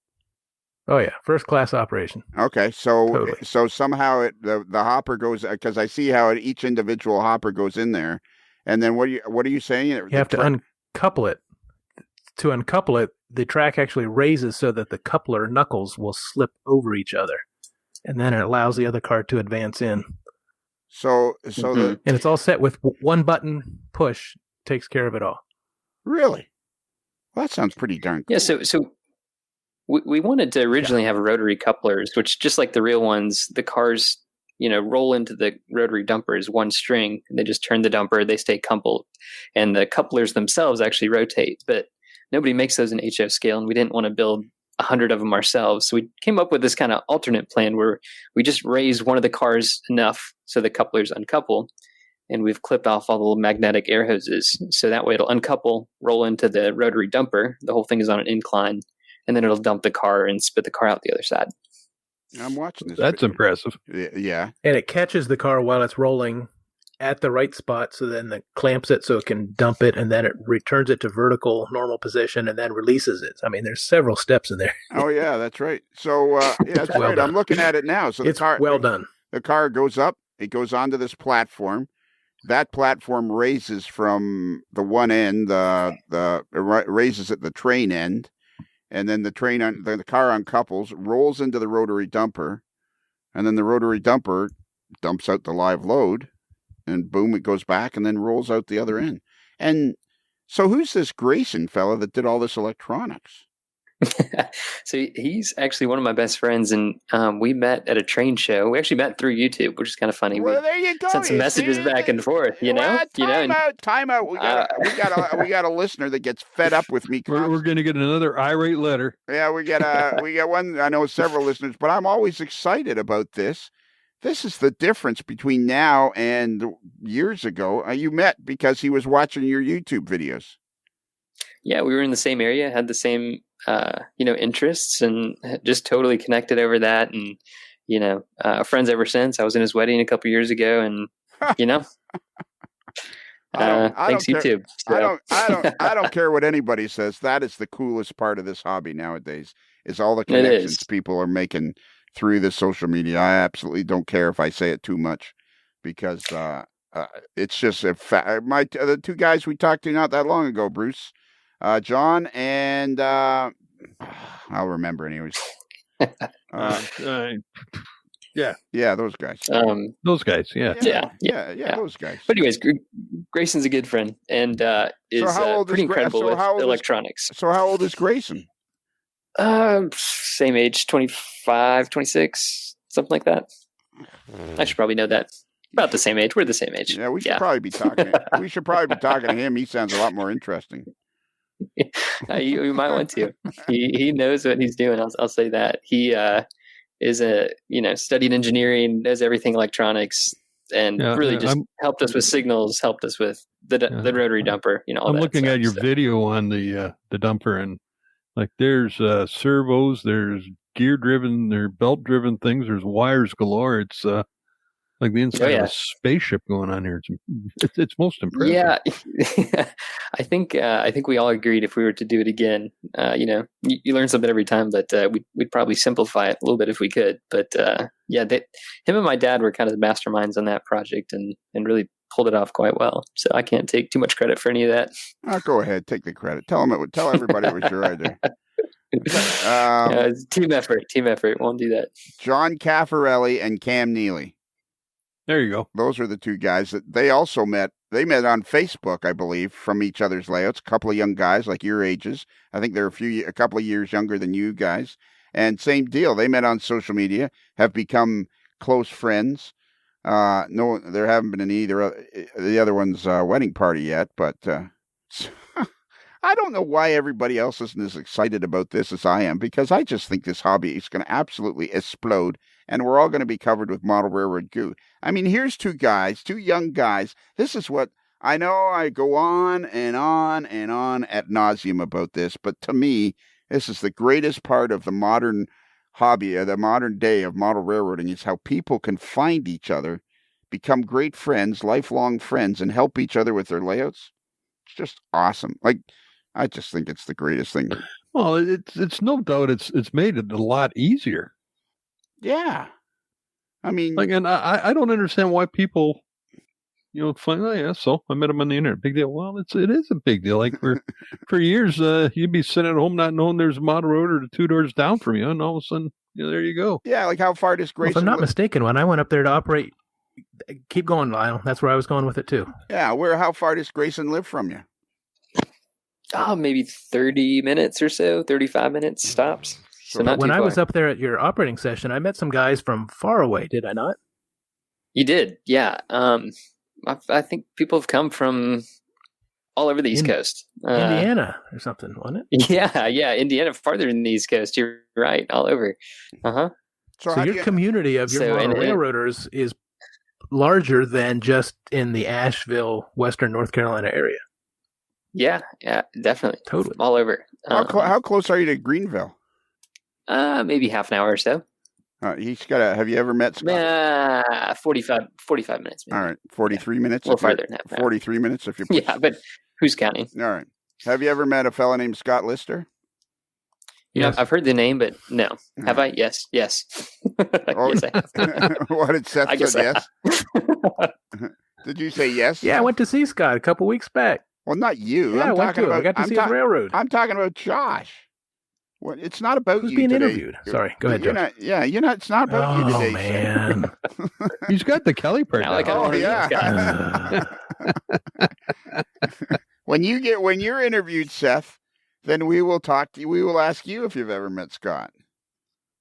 Oh yeah, first class operation. Okay, so Totally. so somehow the hopper goes, because I see how each individual hopper goes in there, and then what are you saying? You have to uncouple it. To uncouple it, the track actually raises so that the coupler knuckles will slip over each other, and then it allows the other car to advance in. So and it's all set with one button push, takes care of it all. Really? Well, that sounds pretty darn cool. Yeah, so we wanted to originally have rotary couplers, which just like the real ones, the cars, roll into the rotary dumper as one string, and they just turn the dumper, they stay coupled, and the couplers themselves actually rotate. But nobody makes those in HO scale, and we didn't want to build 100 of them ourselves. So we came up with this kind of alternate plan where we just raised one of the cars enough so the couplers uncouple, and we've clipped off all the little magnetic air hoses. So that way it'll uncouple, roll into the rotary dumper. The whole thing is on an incline, and then it'll dump the car and spit the car out the other side. I'm watching this. That's impressive. Yeah. And it catches the car while it's rolling at the right spot, so then it clamps it so it can dump it, and then it returns it to vertical normal position and then releases it. I mean, there's several steps in there. Oh yeah, that's right. So that's well right. done. I'm looking at it now. So it's well done. The car goes up. It goes onto this platform. That platform raises from the one end. It raises at the train end, and then the car uncouples, rolls into the rotary dumper, and then the rotary dumper dumps out the live load. And boom, it goes back and then rolls out the other end. And so who's this Grayson fella that did all this electronics? So he's actually one of my best friends, and we met at a train show. We actually met through YouTube, which is kind of funny. Well, there you go. Sent some messages back and forth, Time out. We got a listener that gets fed up with me. We're going to get another irate letter. Yeah, we got one. I know several listeners, but I'm always excited about this. This is the difference between now and years ago. You met because he was watching your YouTube videos. Yeah, we were in the same area, had the same, interests, and just totally connected over that. And, friends ever since. I was in his wedding a couple years ago, and, thanks YouTube. So. I don't care what anybody says. That is the coolest part of this hobby nowadays, is all the connections people are making through the social media. I absolutely don't care if I say it too much, because it's just the two guys we talked to not that long ago, Bruce, John, and I'll remember anyways. Yeah, those guys. Those guys, yeah, those guys. But anyways, Grayson's a good friend, and is pretty incredible with electronics. So how old is Grayson? Same age, 25, 26, something like that. I should probably know that. About the same age. We're the same age. Yeah, we should probably be talking. We should probably be talking to him. He sounds a lot more interesting. You might want to. He knows what he's doing. I'll say that. He is studied engineering, knows everything electronics, and really just helped us with signals, helped us with the rotary dumper. All I'm that looking stuff, at your video on the dumper, and like there's servos, there's gear driven, there's belt driven things, there's wires galore. It's like the inside of a spaceship going on here. It's most impressive. Yeah, I think we all agreed if we were to do it again, you learn something every time, but we'd probably simplify it a little bit if we could. But him and my dad were kind of the masterminds on that project, and really pulled it off quite well. So I can't take too much credit for any of that. Go ahead, take the credit. Tell everybody it was your idea. It's team effort. Won't do that. John Caffarelli and Cam Neely. There you go. Those are the two guys that they also met. They met on Facebook, I believe, from each other's layouts. A couple of young guys like your ages. I think they're a couple of years younger than you guys. And same deal. They met on social media, have become close friends. No, there haven't been any the other one's wedding party yet, but I don't know why everybody else isn't as excited about this as I am, because I just think this hobby is going to absolutely explode, and we're all going to be covered with model railroad goo. I mean, here's two young guys. This is what I know. I go on and on and on ad nauseum about this, but to me, This is the greatest part of the modern hobby, the modern day of model railroading, is how people can find each other, become great friends, lifelong friends, and help each other with their layouts. It's just awesome. Like, I just think it's the greatest thing. Well, it's no doubt it's made it a lot easier. Yeah. I mean, Like, and I don't understand why people, find, oh yeah, so I met him on the internet. Big deal. Well, it is a big deal. Like for years, you'd be sitting at home not knowing there's a model road or 2 doors down from you, and all of a sudden, there you go. yeah, like how far does Grayson? Well, if I'm not mistaken, when I went up there to operate, keep going, Lyle. That's where I was going with it too. Yeah, how far does Grayson live from you? Oh, maybe 30 minutes or so, 35 minutes stops. So not when too I far. was up there at your operating session, I met some guys from far away. Did I not? You did, yeah. I think people have come from all over the East Coast. Indiana or something, wasn't it? Yeah, Indiana, farther than the East Coast. You're right, all over. Uh-huh. So your community of your model railroaders is larger than just in the Asheville, Western North Carolina area. Yeah, definitely. Totally. All over. How close are you to Greenville? Maybe half an hour or so. Have you ever met Scott? 45 minutes. Maybe. All right, 43 minutes. A little farther than that. 43 minutes if you. Yeah, but who's counting? All right. Have you ever met a fella named Scott Lister? Yes. I've heard the name, but no. Have I? Yes. Yes, I have. What did Seth say? Yes. Did you say yes? Yeah, I went to see Scott a couple weeks back. Well, not you. Yeah, I got to see his railroad. I'm talking about Josh. Well, it's not about Who's you being today. interviewed? Sorry, go ahead, Josh. It's not about you today. Oh, man. He's got the Kelly part now. Yeah. When you're interviewed, Seth, then we will talk to you. We will ask you if you've ever met Scott.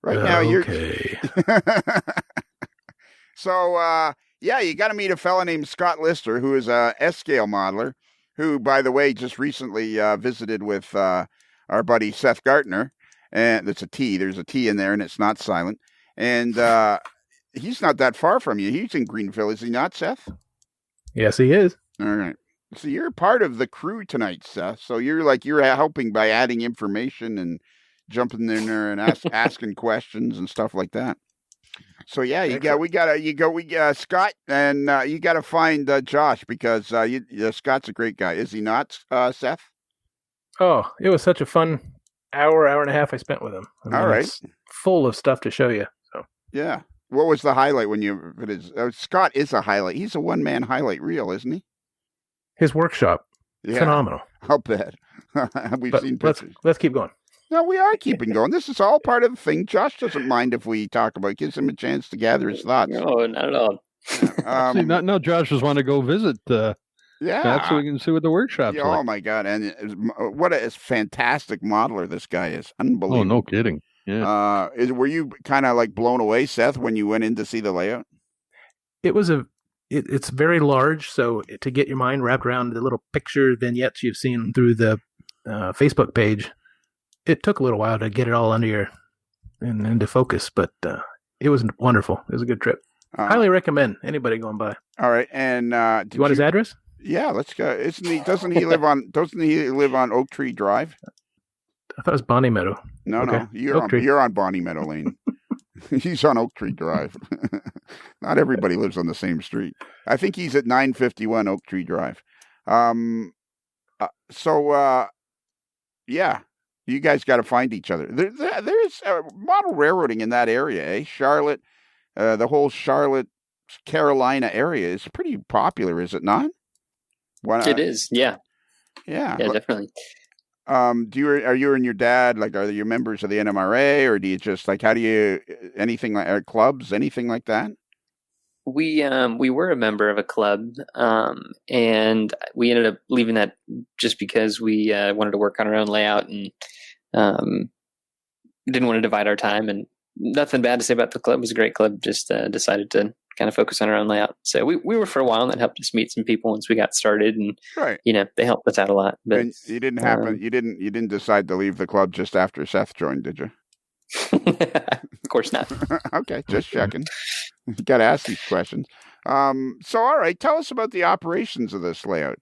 Right now, you're okay. So, you got to meet a fella named Scott Lister, who is a S-scale modeler, who, by the way, just recently visited with our buddy Seth Gartner, and it's a T. There's a T in there, and it's not silent. And he's not that far from you. He's in Greenville, is he not, Seth? Yes, he is. All right. So you're part of the crew tonight, Seth. So you're helping by adding information and jumping in there and asking questions and stuff like that. So yeah, Scott, and you got to find Josh, because Scott's a great guy, is he not, Seth? Oh, it was such a fun hour and a half I spent with him. All right, it's full of stuff to show you. So yeah, what was the highlight when you? Scott is a highlight. He's a one-man highlight reel, isn't he? His workshop, phenomenal. I'll bet. We've seen pictures. Let's keep going. No, we are keeping going. This is all part of the thing. Josh doesn't mind if we talk about it. Gives him a chance to gather his thoughts. No, not at all. Now Josh just want to go visit. Scott, so we can see what the workshop's like. Oh my God! And what a fantastic modeler this guy is. Unbelievable. Oh, no kidding. Yeah. Were you kind of like blown away, Seth, when you went in to see the layout? It was it's very large, so to get your mind wrapped around the little picture vignettes you've seen through the Facebook page, it took a little while to get it all under into focus, but it was wonderful. It was a good trip. Highly recommend anybody going by. All right, and do you want his address? Yeah, let's go. Isn't he? Doesn't he live on Oak Tree Drive? I thought it was Bonnie Meadow. No, okay. No, you're on Bonnie Meadow Lane. He's on Oak Tree Drive. Not everybody lives on the same street. I think he's at 951 Oak Tree Drive. Yeah, you guys got to find each other. There's model railroading in that area, eh? Charlotte, the whole Charlotte, Carolina area is pretty popular, is it not? It is, yeah. Yeah, definitely. Are you and your dad, like, are you members of the NMRA, or do you just, like, anything like clubs, anything like that? We were a member of a club, and we ended up leaving that just because we wanted to work on our own layout and didn't want to divide our time. And nothing bad to say about the club. It was a great club. Just decided to kind of focus on our own layout. So we were for a while, and that helped us meet some people once we got started, and right. They helped us out a lot. But and you didn't decide to leave the club just after Seth joined, did you? Of course not. Okay, just checking. You got to ask these questions. So all right, tell us about the operations of this layout.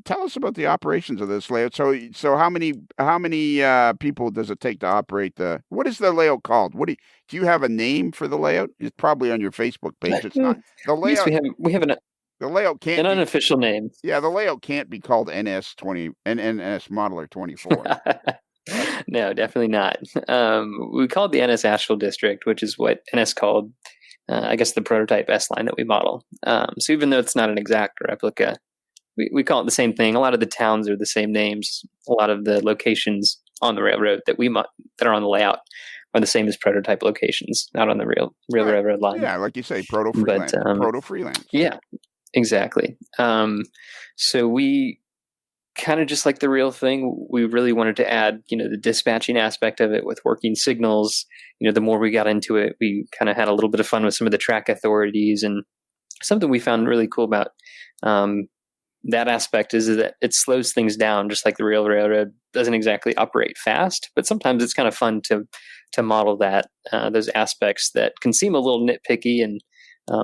tell us about the operations of this layout. So how many people does it take to operate what is the layout called? Do you have a name for the layout? It's probably on your Facebook page. It's not the layout. Yes, we have the layout can't an be, unofficial name. Yeah, the layout can't be called NS20 and NS Modeler 24. No, definitely not. We call it the NS Asheville District, which is what NS called, I guess, the prototype S line that we model. So even though it's not an exact replica, we call it the same thing. A lot of the towns are the same names. A lot of the locations on the railroad that are on the layout are the same as prototype locations, not on the real railroad line. Yeah, like you say, proto freelance. Yeah, exactly. So we kind of just like the real thing, we really wanted to add, the dispatching aspect of it with working signals. The more we got into it, we kind of had a little bit of fun with some of the track authorities. And something we found really cool about that aspect is that it slows things down, just like the real railroad doesn't exactly operate fast, but sometimes it's kind of fun to model that, those aspects that can seem a little nitpicky. And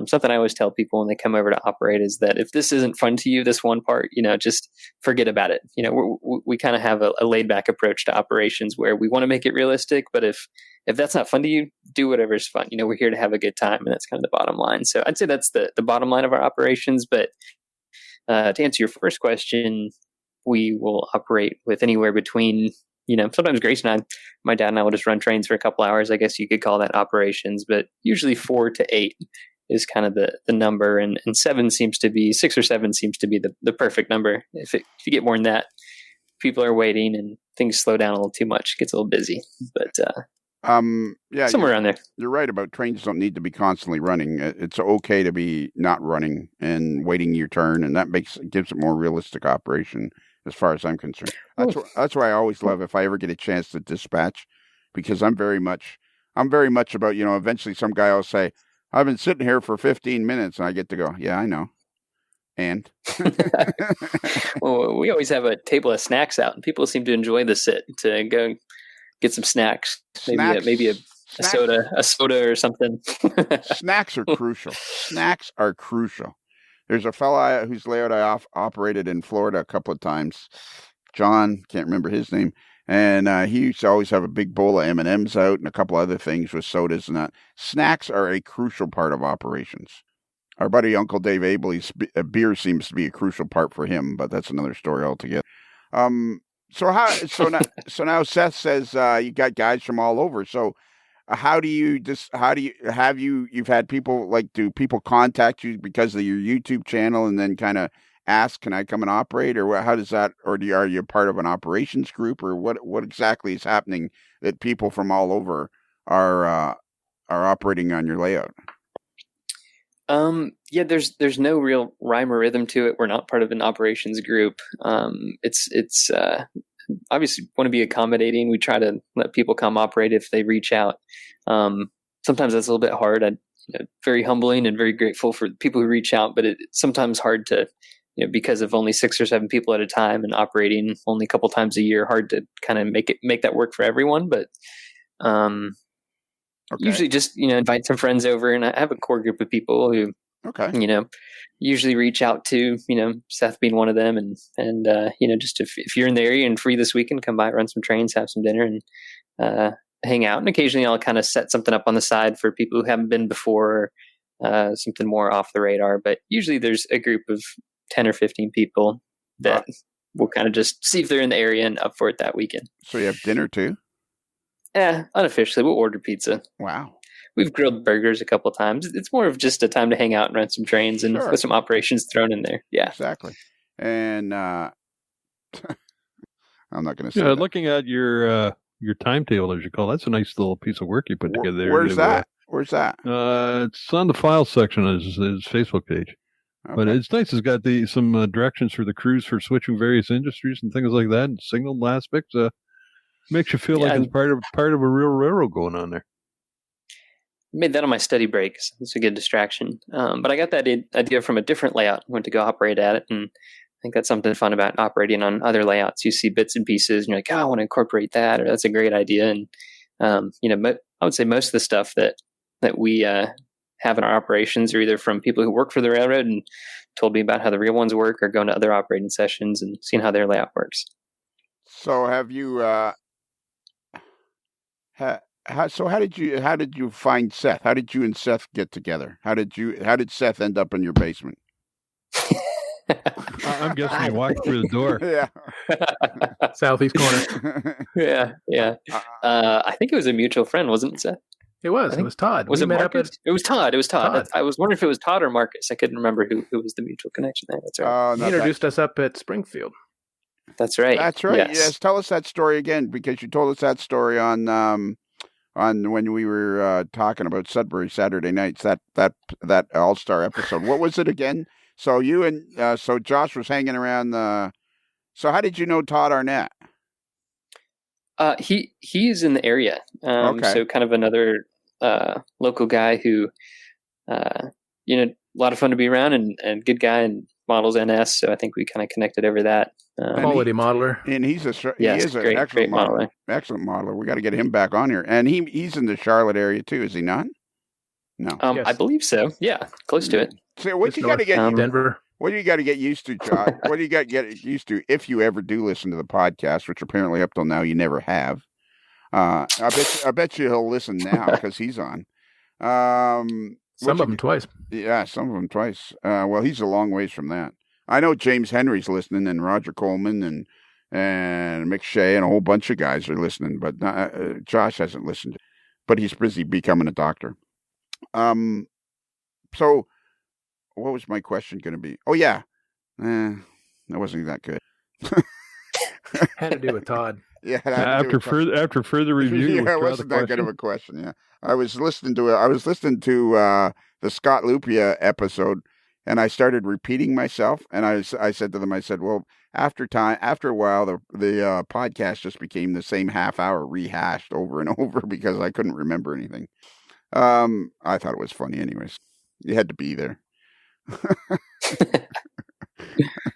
something I always tell people when they come over to operate is that if this isn't fun to you, this one part, just forget about it. We kind of have a laid back approach to operations where we want to make it realistic, but if that's not fun to you, do whatever's fun. We're here to have a good time, and that's kind of the bottom line. So I'd say that's the bottom line of our operations. But to answer your first question, we will operate with anywhere between, sometimes Grace and my dad and I will just run trains for a couple hours. I guess you could call that operations, but usually 4 to 8 is kind of the number, and 6 or 7 seems to be the perfect number. If you get more than that, people are waiting and things slow down a little too much. It gets a little busy, but somewhere around there. You're right about trains don't need to be constantly running. It's okay to be not running and waiting your turn, and that gives it more realistic operation as far as I'm concerned. That's why I always love if I ever get a chance to dispatch, because I'm very much about, eventually some guy will say, I've been sitting here for 15 minutes, and I get to go, yeah, I know. And well, we always have a table of snacks out, and people seem to enjoy the sit to go get some snacks. Maybe a soda or something. Snacks are crucial. There's a fella whose layout I operated in Florida a couple of times. John, can't remember his name. And he used to always have a big bowl of M&Ms out and a couple other things with sodas and that. Snacks are a crucial part of operations. Our buddy Uncle Dave Abel's beer seems to be a crucial part for him, but that's another story altogether. So now Seth says you got guys from all over. So you've had people, do people contact you because of your YouTube channel and then kind of ask, can I come and operate, or how does that, or are you part of an operations group, or what exactly is happening that people from all over are operating on your layout? Yeah, there's no real rhyme or rhythm to it. We're not part of an operations group. It's obviously want to be accommodating. We try to let people come operate if they reach out. Sometimes that's a little bit hard. Very humbling and very grateful for people who reach out, but it's sometimes hard to, because of only 6 or 7 people at a time and operating only a couple times a year, hard to kind of make that work for everyone. But usually just, invite some friends over, and I have a core group of people who, usually reach out to, Seth being one of them. And just if you're in the area and free this weekend, come by, run some trains, have some dinner, and hang out. And occasionally I'll kind of set something up on the side for people who haven't been before, something more off the radar. But usually there's a group of 10 or 15 people that will kind of just see if they're in the area and up for it that weekend. So you have dinner too? Yeah, unofficially, we'll order pizza. Wow. We've grilled burgers a couple of times. It's more of just a time to hang out and run some trains and with some operations thrown in there. Yeah, exactly. And I'm not going to say. Yeah, looking at your timetable, as you call it, that's a nice little piece of work you put together there. Where's that? It's on the file section of his Facebook page. Okay. But it's nice. It's got some directions for the crews for switching various industries and things like that, and signal aspects. Makes you feel like it's part of a real railroad going on there. Made that on my study break. So it's a good distraction. But I got that idea from a different layout. Went to go operate at it, and I think that's something fun about operating on other layouts. You see bits and pieces, and you're like, I want to incorporate that, or that's a great idea. And I would say most of the stuff that we have in our operations are either from people who work for the railroad and told me about how the real ones work, or going to other operating sessions and seeing how their layout works. So have you? How did you find Seth? How did you and Seth get together? How did Seth end up in your basement? I'm guessing he walked through the door. Yeah. Southeast corner. Yeah. I think it was a mutual friend, wasn't it, Seth? It was Todd. Was We it met Marcus? It was Todd. Todd. I was wondering if it was Todd or Marcus. I couldn't remember who was the mutual connection there. That's right. He introduced us up at Springfield. That's right. That's right. Yes. Tell us that story again, because you told us that story on when we were talking about Sudbury Saturday nights. That All-Star episode. What was it again? So you and so Josh was hanging around. So how did you know Todd Arnett? He's in the area. Okay. So kind of another local guy who, a lot of fun to be around, and good guy, and models NS. So I think we kind of connected over that. Quality modeler. And he is an great excellent modeler. Excellent modeler. We got to get him back on here. And he's in the Charlotte area too, is he not? No. Yes. I believe so. Yeah, close to it. So what you got to get Denver. What do you got to get used to, Josh? What do you got to get used to if you ever do listen to the podcast, which apparently up till now you never have? I bet you he'll listen now because he's on. Some of them twice. Yeah, some of them twice. Well, he's a long ways from that. I know James Henry's listening, and Roger Coleman, and Mick Shea, and a whole bunch of guys are listening, but Josh hasn't listened. But he's busy becoming a doctor. So what was my question going to be? Oh yeah, that wasn't that good. Had to do with Todd. Yeah. After further review, it wasn't that good of a question. Yeah, I was listening to the Scott Lupia episode, and I started repeating myself. And I said to them, well, after a while, the podcast just became the same half hour rehashed over and over because I couldn't remember anything. I thought it was funny, anyways. You had to be there.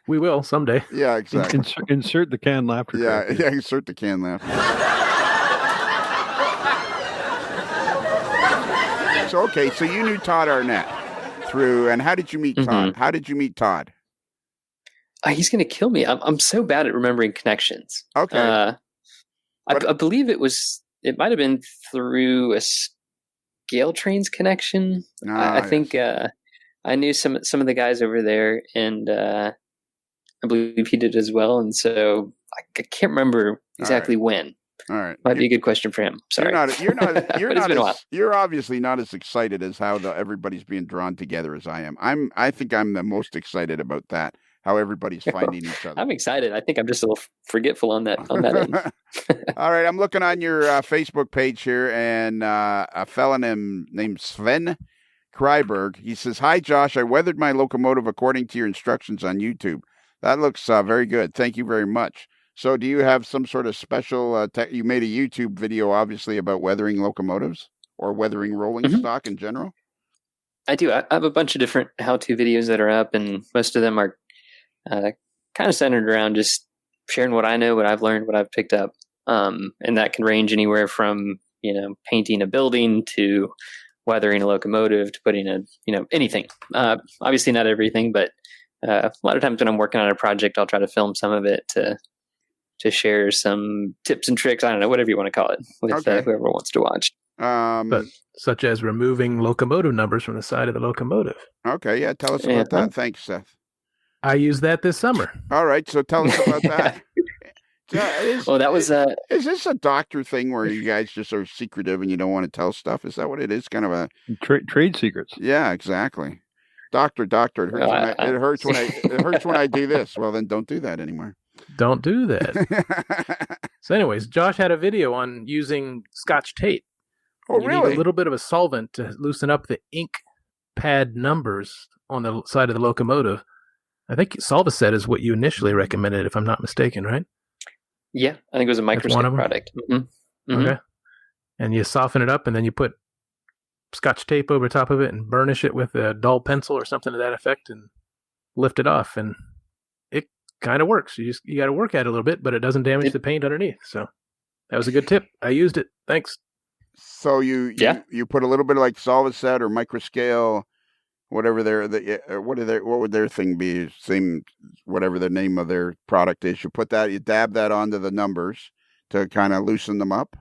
We will someday. Yeah, exactly. Insert the canned laughter. Yeah, insert the canned laughter. So you knew Todd Arnett through, and how did you meet Todd? Mm-hmm. How did you meet Todd? He's going to kill me. I'm so bad at remembering connections. Okay. I believe it might have been through a Scale Trains connection. I think I knew some of the guys over there, and I believe he did as well. And so I can't remember exactly when. All right. Might be a good question for him. Sorry. You're obviously not as excited as how everybody's being drawn together as I am. I think I'm the most excited about that. How everybody's finding each other. I'm excited. I think I'm just a little forgetful on that end. All right, I'm looking on your Facebook page here, and a fella named Sven Kryberg. He says, "Hi, Josh. I weathered my locomotive according to your instructions on YouTube. That looks very good. Thank you very much. So, do you have some sort of special? You made a YouTube video, obviously, about weathering locomotives or weathering rolling stock in general." I do. I have a bunch of different how-to videos that are up, and most of them are kind of centered around just sharing what I know, what I've learned, what I've picked up. And that can range anywhere from, painting a building to weathering a locomotive to putting anything. Obviously not everything, but a lot of times when I'm working on a project, I'll try to film some of it to share some tips and tricks. I don't know, whatever you want to call it, with whoever wants to watch. But such as removing locomotive numbers from the side of the locomotive. Okay, yeah, tell us about that. Thanks, Seth. I used that this summer. All right, so tell us about that. That was is this a doctor thing where you guys just are secretive and you don't want to tell stuff? Is that what it is? Kind of a trade secrets. Yeah, exactly. Doctor, it hurts when I do this. Well, then don't do that anymore. Don't do that. So, anyways, Josh had a video on using Scotch tape. Oh, you really? need a little bit of a solvent to loosen up the ink pad numbers on the side of the locomotive. I think Solvaset is what you initially recommended, if I'm not mistaken, right? Yeah, I think it was a microscope product. Mm-hmm. Mm-hmm. Okay. And you soften it up, and then you put Scotch tape over top of it and burnish it with a dull pencil or something to that effect and lift it off. And it kind of works. You got to work at it a little bit, but it doesn't damage the paint underneath. So that was a good tip. I used it. Thanks. So you put a little bit of like Solvaset or microscale whatever what would their thing be? Same, whatever the name of their product is. You dab that onto the numbers to kind of loosen them up,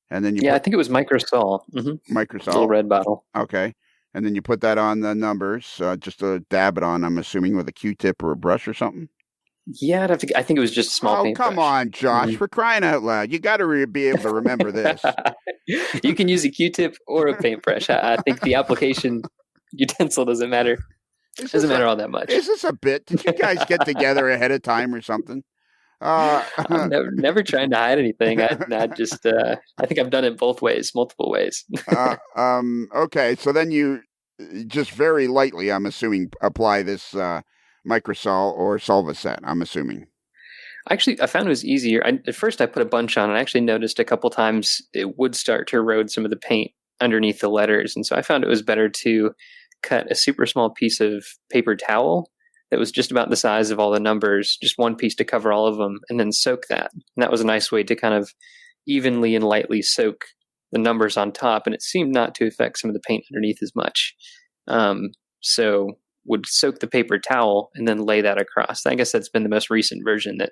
and then I think it was Microsol. Microsol, little red bottle. Okay, and then you put that on the numbers, just to dab it on. I'm assuming with a Q-tip or a brush or something. Yeah, I think it was just a small paintbrush. Come on, Josh, for crying out loud. You got to be able to remember this. You can use a Q-tip or a paintbrush. I think the application utensil doesn't matter. Doesn't matter all that much. Is this a bit? Did you guys get together ahead of time or something? I'm never trying to hide anything. I just I think I've done it both ways, multiple ways. Okay, so then you just very lightly, I'm assuming, apply this Microsol or Solvaset, I'm assuming. Actually, I found it was easier. At first, I put a bunch on, and I actually noticed a couple times it would start to erode some of the paint underneath the letters. And so I found it was better to cut a super small piece of paper towel that was just about the size of all the numbers, just one piece to cover all of them, and then soak that. And that was a nice way to kind of evenly and lightly soak the numbers on top, and it seemed not to affect some of the paint underneath as much. So would soak the paper towel and then lay that across. I guess that's been the most recent version that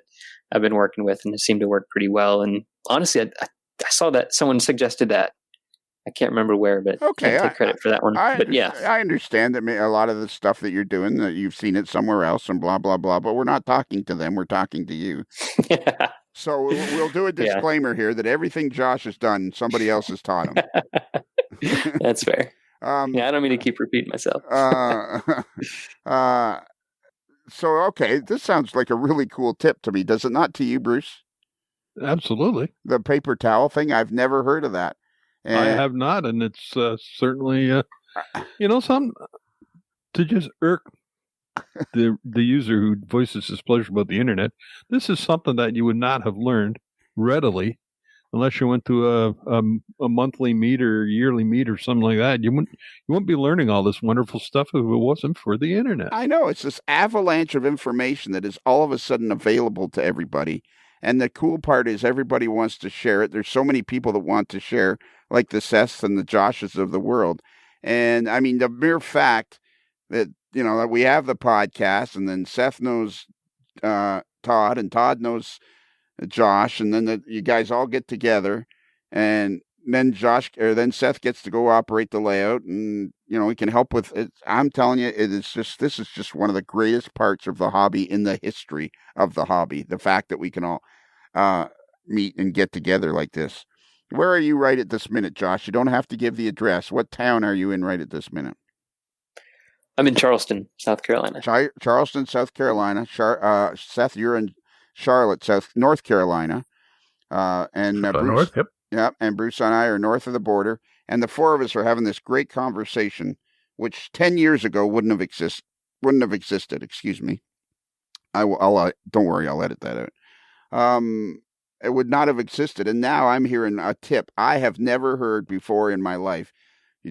I've been working with, and it seemed to work pretty well. And honestly, I saw that someone suggested that. I can't remember where, but okay, I take credit for that one. But yeah, I understand that a lot of the stuff that you're doing, that you've seen it somewhere else and blah, blah, blah, but we're not talking to them. We're talking to you. So we'll do a disclaimer here that everything Josh has done, somebody else has taught him. That's fair. I don't mean to keep repeating myself. So, okay, this sounds like a really cool tip to me. Does it not to you, Bruce? Absolutely. The paper towel thing, I've never heard of that. And I have not, and it's certainly, some to just irk the user who voices his pleasure about the internet. This is something that you would not have learned readily unless you went to a monthly meet or yearly meet or something like that. You wouldn't be learning all this wonderful stuff if it wasn't for the internet. I know. It's this avalanche of information that is all of a sudden available to everybody. And the cool part is everybody wants to share it. There's so many people that want to share, like the Seths and the Joshes of the world. And I mean, the mere fact that, that we have the podcast, and then Seth knows Todd, and Todd knows Josh, and then you guys all get together, and then Seth gets to go operate the layout, and he can help with it. I'm telling you, this is just one of the greatest parts of the hobby in the history of the hobby. The fact that we can all meet and get together like this. Where are you right at this minute, Josh? You don't have to give the address. What town are you in right at this minute? I'm in Charleston, South Carolina. Charleston, South Carolina. Seth, you're in Charlotte, North Carolina. And Bruce, north, yep. Yeah, and Bruce and I are north of the border, and the four of us are having this great conversation, which 10 years ago wouldn't have existed. Excuse me. I'll don't worry, I'll edit that out. It would not have existed, and now I'm hearing a tip I have never heard before in my life.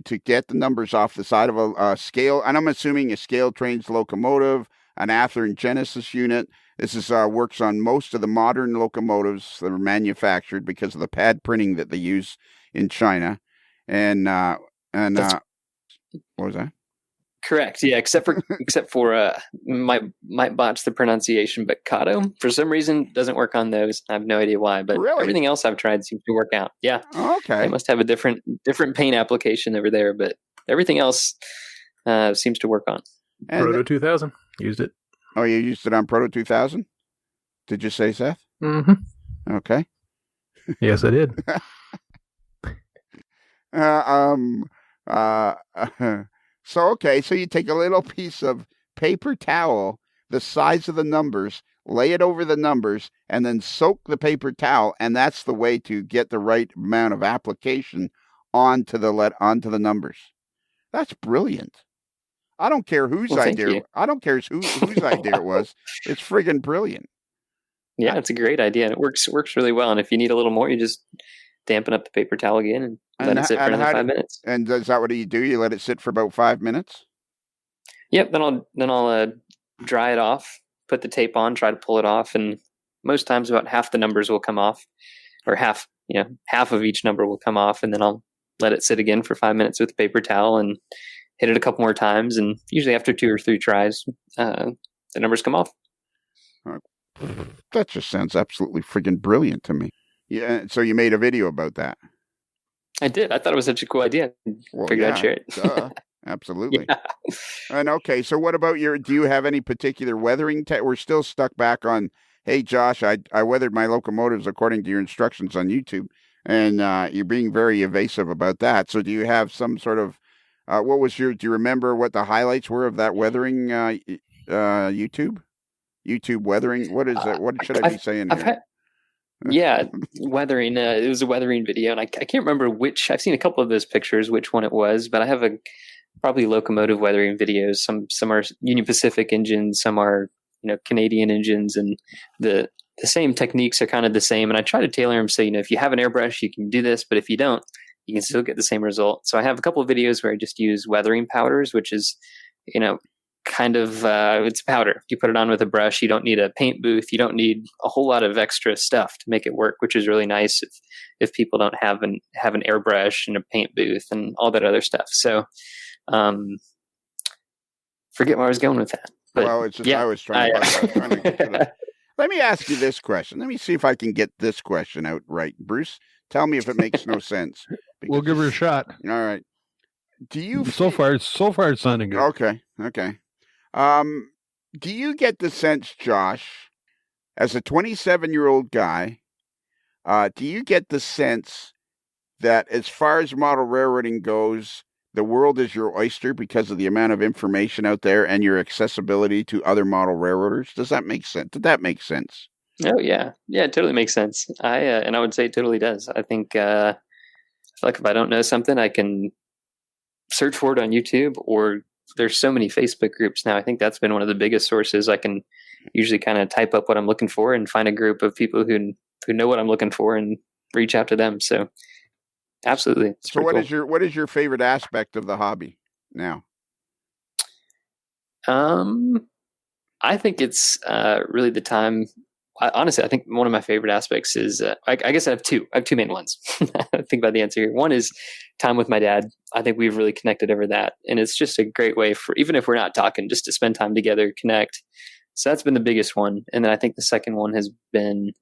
To get the numbers off the side of a scale, and I'm assuming a scale trains locomotive, an Athearn Genesis unit. This is works on most of the modern locomotives that are manufactured because of the pad printing that they use in China. And what was that? Correct. Yeah, except for might botch the pronunciation, but Kato for some reason doesn't work on those. I have no idea why, but really? Everything else I've tried seems to work out. Yeah. Okay. They must have a different paint application over there, but everything else seems to work on. And Proto 2000 used it. Oh, you used it on Proto 2000? Did you say, Seth? Mm-hmm. Okay. Yes, I did. So you take a little piece of paper towel, the size of the numbers, lay it over the numbers, and then soak the paper towel, and that's the way to get the right amount of application onto the numbers. That's brilliant. I don't care whose idea. I don't care whose idea it was. It's friggin' brilliant. Yeah, it's a great idea, and it works really well. And if you need a little more, you just dampen up the paper towel again and let it sit for another 5 minutes. And is that what you do? You let it sit for about 5 minutes? Yep. Then I'll dry it off, put the tape on, try to pull it off, and most times about half the numbers will come off, or half of each number will come off, and then I'll let it sit again for 5 minutes with the paper towel, and hit it a couple more times, and usually after 2 or 3 tries, the numbers come off. That just sounds absolutely friggin' brilliant to me. Yeah. So you made a video about that. I did. I thought it was such a cool idea. Well, Figured yeah, I'd share it. Absolutely. Yeah. And okay, so what about do you have any particular weathering we're still stuck back on, hey Josh, I weathered my locomotives according to your instructions on YouTube, and you're being very evasive about that. So do you have some sort of do you remember what the highlights were of that weathering YouTube weathering? What is that? What should I be saying here? Yeah, weathering. It was a weathering video, and I can't remember which. I've seen a couple of those pictures, which one it was, but I have probably locomotive weathering videos. Some are Union Pacific engines, some are Canadian engines, and the same techniques are kind of the same. And I try to tailor them so if you have an airbrush, you can do this, but if you don't, you can still get the same result. So I have a couple of videos where I just use weathering powders, which is kind of it's powder. You put it on with a brush. You don't need a paint booth. You don't need a whole lot of extra stuff to make it work, which is really nice if people don't have an airbrush and a paint booth and all that other stuff. So forget where I was going with that. But, well, it's just I was trying to get to that. Let me ask you this question. Let me see if I can get this question out right. Bruce, tell me if it makes no sense. We'll give her a shot. All right. Do you so far it's sounding good. Okay. Do you get the sense, Josh, as a 27-year-old guy, do you get the sense that as far as model railroading goes, the world is your oyster because of the amount of information out there and your accessibility to other model railroaders? Does that make sense? Did that make sense? Oh yeah, it totally makes sense. I would say it totally does. I think I feel like if I don't know something, I can search for it on YouTube, or there's so many Facebook groups now. I think that's been one of the biggest sources. I can usually kind of type up what I'm looking for and find a group of people who know what I'm looking for and reach out to them. So absolutely. So what is your favorite aspect of the hobby now? I think it's really the time. Honestly, I think one of my favorite aspects is, I guess I have two main ones. I think about the answer here. One is time with my dad. I think we've really connected over that. And it's just a great way for, even if we're not talking, just to spend time together, connect. So that's been the biggest one. And then I think the second one has been,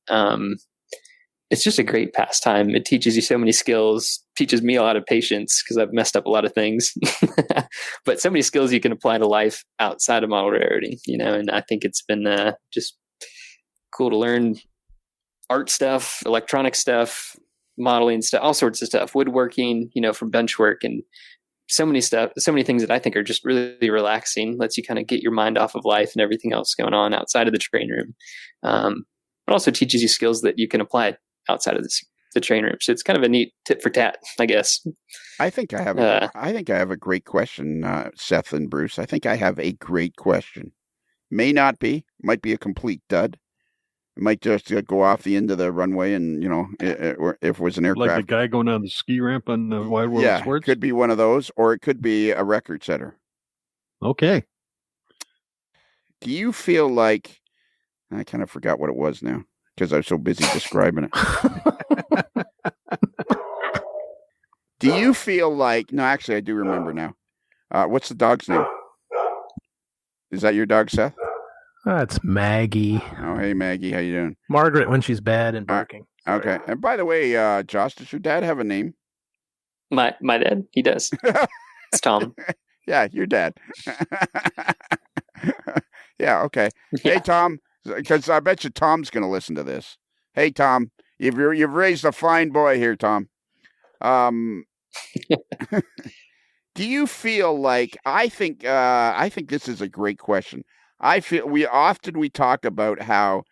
it's just a great pastime. It teaches you so many skills, teaches me a lot of patience because I've messed up a lot of things, but so many skills you can apply to life outside of model railroading, and I think it's been just cool to learn art stuff, electronic stuff, modeling stuff, all sorts of stuff, woodworking, from bench work, and so many things that I think are just really relaxing, lets you kind of get your mind off of life and everything else going on outside of the train room. But also teaches you skills that you can apply outside of the train room. So it's kind of a neat tit for tat, I guess. I think I have a great question, Seth and Bruce. I think I have a great question. Might be a complete dud. It might just go off the end of the runway, and if it was an aircraft, like the guy going down the ski ramp on the Wide World of Sports. It could be one of those, or it could be a record setter. Okay. Do you feel like I kind of forgot what it was now because I was so busy describing it? Do you feel like? No, actually, I do remember now. What's the dog's name? Is that your dog, Seth? It's Maggie. Oh, hey, Maggie. How you doing? Margaret when she's bad and barking. Okay. And by the way, Josh, does your dad have a name? My dad? He does. It's Tom. Yeah, your dad. Yeah, okay. Yeah. Hey, Tom, because I bet you Tom's going to listen to this. Hey, Tom, you've raised a fine boy here, Tom. Do you feel like, I think this is a great question. I feel we talk about how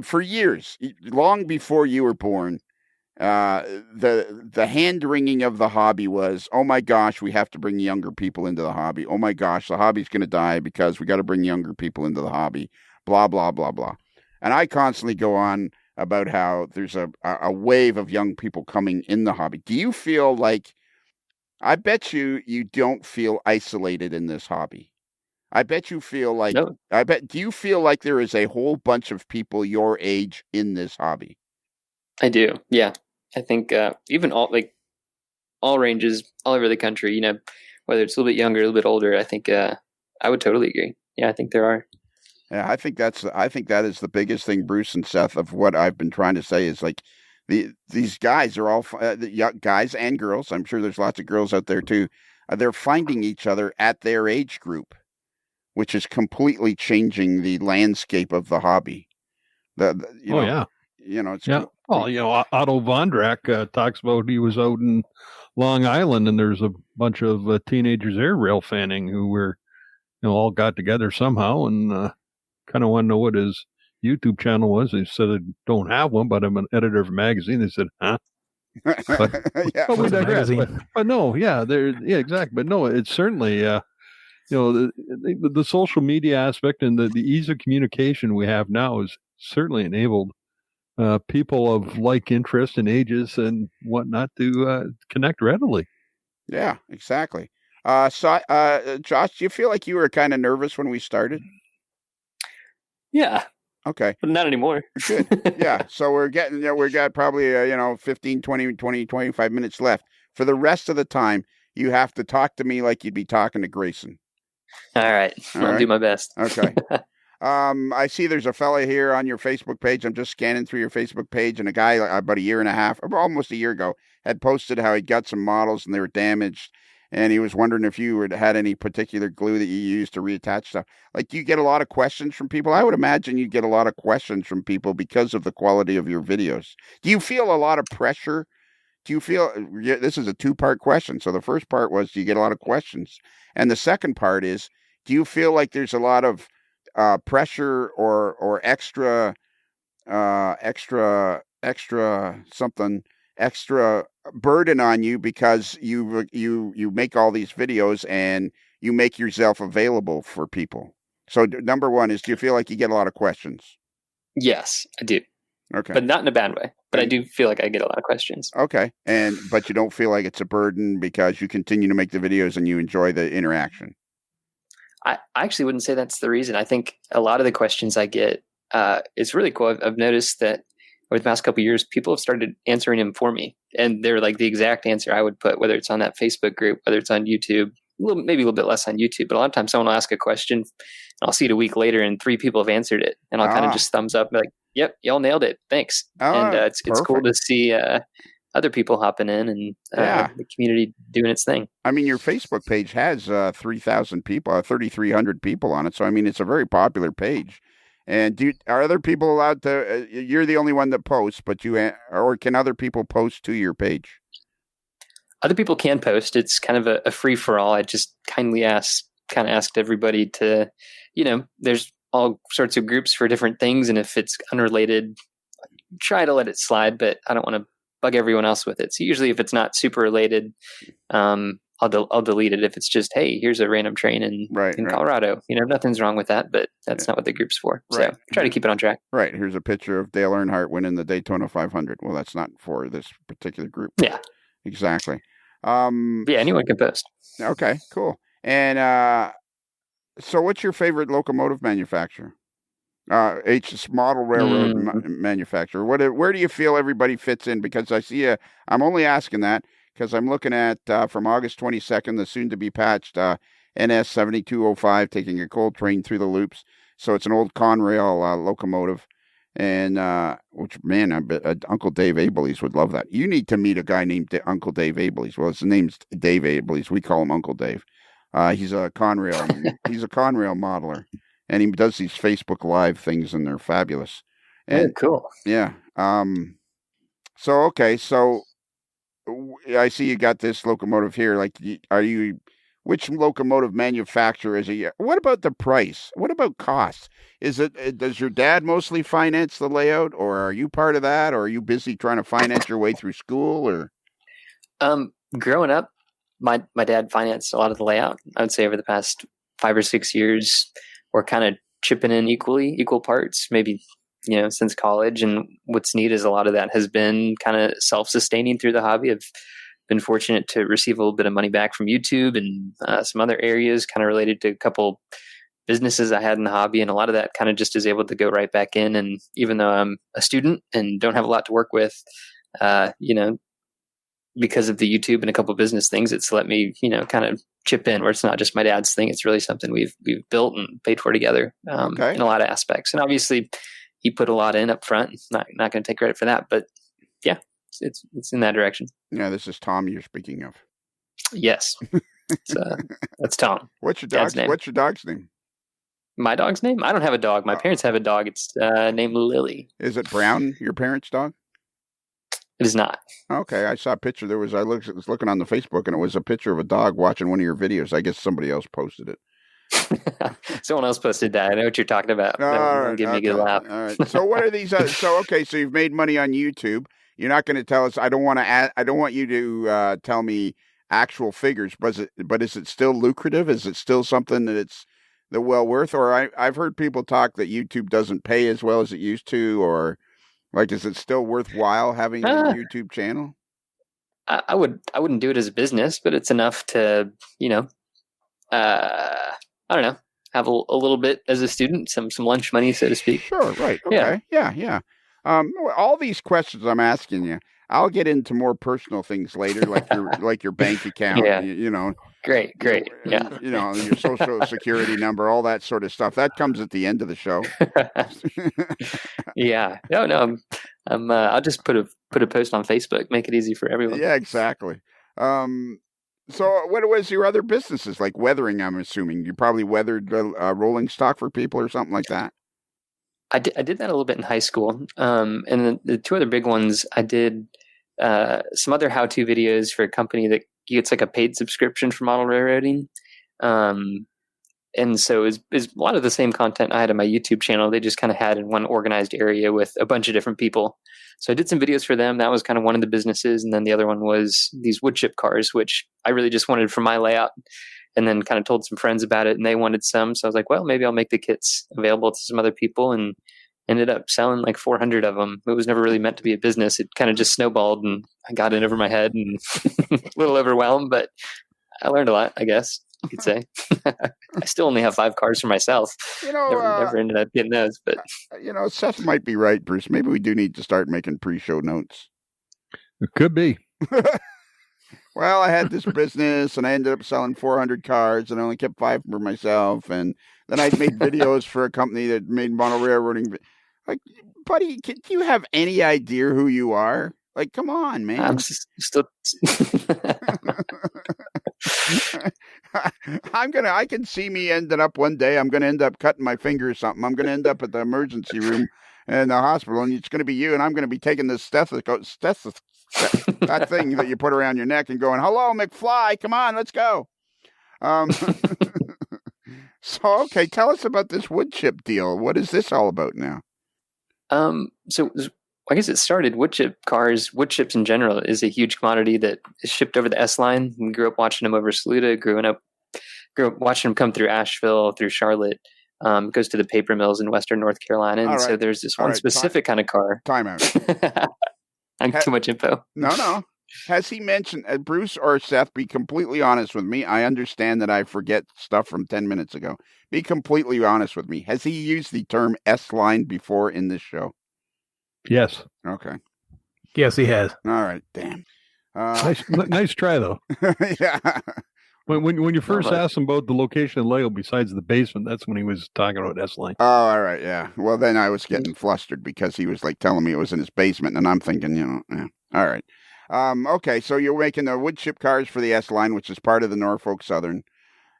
for years, long before you were born, the hand-wringing of the hobby was, oh my gosh, we have to bring younger people into the hobby. Oh my gosh, the hobby's going to die because we got to bring younger people into the hobby, blah, blah, blah, blah. And I constantly go on about how there's a wave of young people coming in the hobby. Do you feel like, I bet you don't feel isolated in this hobby. I bet you feel like, no. Do you feel like there is a whole bunch of people your age in this hobby? I do. Yeah. I think even all ranges all over the country, whether it's a little bit younger, a little bit older, I think I would totally agree. Yeah, I think there are. Yeah, I think that is the biggest thing, Bruce and Seth, of what I've been trying to say is like these guys are all guys and girls. I'm sure there's lots of girls out there too. They're finding each other at their age group, which is completely changing the landscape of the hobby. Yeah. It's yeah. Well, Otto Vondrak talks about he was out in Long Island and there's a bunch of teenagers there rail fanning who were, all got together somehow and kind of want to know what his YouTube channel was. He said, I don't have one, but I'm an editor of a magazine. They said, huh? But we digress. But no, exactly. But no, it's certainly, the social media aspect and the ease of communication we have now is certainly enabled people of like interest and ages and whatnot to connect readily. Yeah, exactly. So, Josh, do you feel like you were kind of nervous when we started? Yeah. Okay. But not anymore. Good. Yeah. So we got probably, 15, 20, 25 minutes left. For the rest of the time, you have to talk to me like you'd be talking to Grayson. All right. I'll do my best. Okay. I see there's a fella here on your Facebook page. I'm just scanning through your Facebook page, and a guy about a year and a half, almost a year ago, had posted how he'd got some models and they were damaged. And he was wondering if you had any particular glue that you used to reattach stuff. Like, do you get a lot of questions from people? I would imagine you get a lot of questions from people because of the quality of your videos. Do you feel a lot of pressure? Do you feel, this is a two-part question. So the first part was, do you get a lot of questions? And the second part is, do you feel like there's a lot of pressure or extra burden on you because you make all these videos and you make yourself available for people? So number one is, do you feel like you get a lot of questions? Yes, I do. Okay. But not in a bad way. But I do feel like I get a lot of questions. Okay. But you don't feel like it's a burden because you continue to make the videos and you enjoy the interaction. I actually wouldn't say that's the reason. I think a lot of the questions I get, it's really cool. I've noticed that over the past couple of years, people have started answering them for me. And they're like the exact answer I would put, whether it's on that Facebook group, whether it's on YouTube, maybe a little bit less on YouTube. But a lot of times someone will ask a question and I'll see it a week later and 3 people have answered it. And I'll kind of just thumbs up and be like, yep, y'all nailed it. Thanks. And it's cool to see other people hopping in and the community doing its thing. I mean, your Facebook page has 3,000 people, 3,300 people on it. So, I mean, it's a very popular page. And are other people allowed to, you're the only one that posts, but or can other people post to your page? Other people can post. It's kind of a free for all. I just kindly asked everybody to, there's all sorts of groups for different things. And if it's unrelated, try to let it slide, but I don't want to bug everyone else with it. So usually if it's not super related, I'll delete it. If it's just, hey, here's a random train in Colorado, nothing's wrong with that, but that's not what the group's for. So try to keep it on track. Right. Here's a picture of Dale Earnhardt winning the Daytona 500. Well, that's not for this particular group. Yeah, exactly. Anyone can post. Okay, cool. And so what's your favorite locomotive manufacturer? Model railroad manufacturer. Where do you feel everybody fits in? Because I see I'm only asking that because I'm looking at from August 22nd, the soon-to-be patched NS 7205 taking a coal train through the loops. So it's an old Conrail locomotive. And which, man, I bet Uncle Dave Abeleys would love that. You need to meet a guy named Uncle Dave Abeleys. Well, his name's Dave Abeleys. We call him Uncle Dave. He's a Conrail. He's a Conrail modeler, and he does these Facebook Live things, and they're fabulous. And cool. Yeah. So I see you got this locomotive here. Like, which locomotive manufacturer is it? What about the price? What about cost? Does your dad mostly finance the layout, or are you part of that, or are you busy trying to finance your way through school? Or growing up, my dad financed a lot of the layout. I would say over the past 5 or 6 years, we're kind of chipping in equal parts, maybe, since college. And what's neat is a lot of that has been kind of self-sustaining through the hobby. I've been fortunate to receive a little bit of money back from YouTube and some other areas kind of related to a couple businesses I had in the hobby. And a lot of that kind of just is able to go right back in. And even though I'm a student and don't have a lot to work with, because of the YouTube and a couple of business things, it's let me, kind of chip in, where it's not just my dad's thing. It's really something we've built and paid for together in a lot of aspects. And obviously he put a lot in up front. Not going to take credit for that, but yeah, it's in that direction. Yeah. This is Tom you're speaking of. Yes. That's Tom. What's your dog's name? What's your dog's name? My dog's name? I don't have a dog. My parents have a dog. It's named Lily. Is it Brown, your parents' dog? It is not. Okay, I saw a picture. I was looking on the Facebook, and it was a picture of a dog watching one of your videos. I guess somebody else posted it. Someone else posted that. I know what you're talking about. Don't give me a good laugh. All right. So what are these? So you've made money on YouTube. You're not going to tell us. I don't want you to tell me actual figures, but is it still lucrative? Is it still something that it's well worth? Or I've heard people talk that YouTube doesn't pay as well as it used to, or like, is it still worthwhile having a YouTube channel? I wouldn't do it as a business, but it's enough to, I don't know, have a little bit as a student, some lunch money, so to speak. Sure. Right. Okay. Yeah. All these questions I'm asking you, I'll get into more personal things later, like your bank account. Yeah. Great. Yeah. Your social security number, all that sort of stuff. That comes at the end of the show. Yeah. No. I'll just put a post on Facebook, make it easy for everyone. Yeah, exactly. So what was your other businesses, like weathering? I'm assuming you probably weathered rolling stock for people or something like that. I did that a little bit in high school. And the two other big ones, I did some other how-to videos for a company that gets like a paid subscription for model railroading. And so it's a lot of the same content I had on my YouTube channel. They just kind of had in one organized area with a bunch of different people. So I did some videos for them. That was kind of one of the businesses. And then the other one was these wood chip cars, which I really just wanted for my layout, and then kind of told some friends about it and they wanted some. So I was like, well, maybe I'll make the kits available to some other people, and ended up selling like 400 of them. It was never really meant to be a business. It kind of just snowballed and I got in over my head and a little overwhelmed, but I learned a lot, I guess you could say. I still only have 5 cars for myself. Never ended up getting those, but Seth might be right, Bruce. Maybe we do need to start making pre-show notes. It could be. Well, I had this business and I ended up selling 400 cars and I only kept 5 for myself. And then I made videos for a company that made model railroading. Like, buddy, do you have any idea who you are? Like, come on, man. I'm still. I can see me ending up one day. I'm going to end up cutting my finger or something. I'm going to end up at the emergency room in the hospital, and it's going to be you, and I'm going to be taking this stethoscope, that thing that you put around your neck, and going, "Hello, McFly, come on, let's go." So, okay, tell us about this wood chip deal. What is this all about now? So I guess it started wood chip cars. Wood chips in general is a huge commodity that is shipped over the S line. We grew up watching them over Saluda. Grew up watching them come through Asheville, through Charlotte. Goes to the paper mills in Western North Carolina. And so there's this one specific kind of car. Time out. Too much info. No. Has he mentioned, Bruce or Seth, be completely honest with me. I understand that I forget stuff from 10 minutes ago. Be completely honest with me. Has he used the term S-line before in this show? Yes. Okay. Yes, he has. All right. Damn. Nice try, though. Yeah. When you first asked him about the location of Lego besides the basement, that's when he was talking about S-line. Oh, all right. Yeah. Well, then I was getting flustered because he was like telling me it was in his basement, and I'm thinking, yeah. All right. Okay. So you're making the wood chip cars for the S-line, which is part of the Norfolk Southern,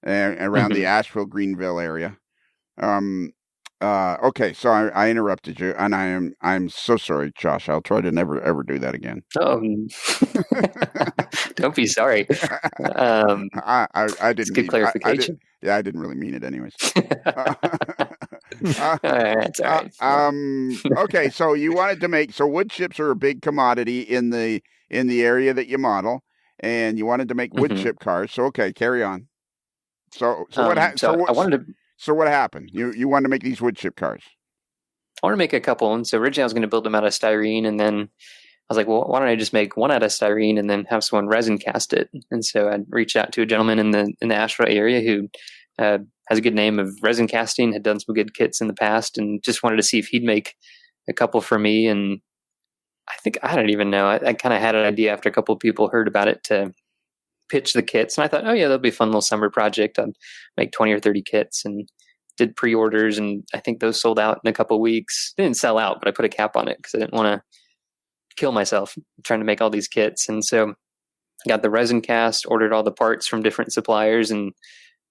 around the Asheville, Greenville area. Okay, so I interrupted you, and I'm so sorry, Josh. I'll try to never ever do that again. Oh, don't be sorry. I didn't. Good clarification. I didn't really mean it, anyways. That's all right. Okay, so you wanted to make wood chips are a big commodity in the area that you model, and you wanted to make wood chip cars. So okay, carry on. So what happened? So I wanted to. So what happened? You wanted to make these wood chip cars? I want to make a couple. And so originally I was going to build them out of styrene. And then I was like, well, why don't I just make one out of styrene and then have someone resin cast it? And so I reached out to a gentleman in the Asheville area who has a good name of resin casting, had done some good kits in the past, and just wanted to see if he'd make a couple for me. And I think, I don't even know. I kind of had an idea after a couple of people heard about it to pitch the kits. And I thought, oh yeah, that'll be a fun little summer project. I'd make 20 or 30 kits, and did pre-orders. And I think those sold out in a couple of weeks. They didn't sell out, but I put a cap on it because I didn't want to kill myself trying to make all these kits. And so I got the resin cast, ordered all the parts from different suppliers, and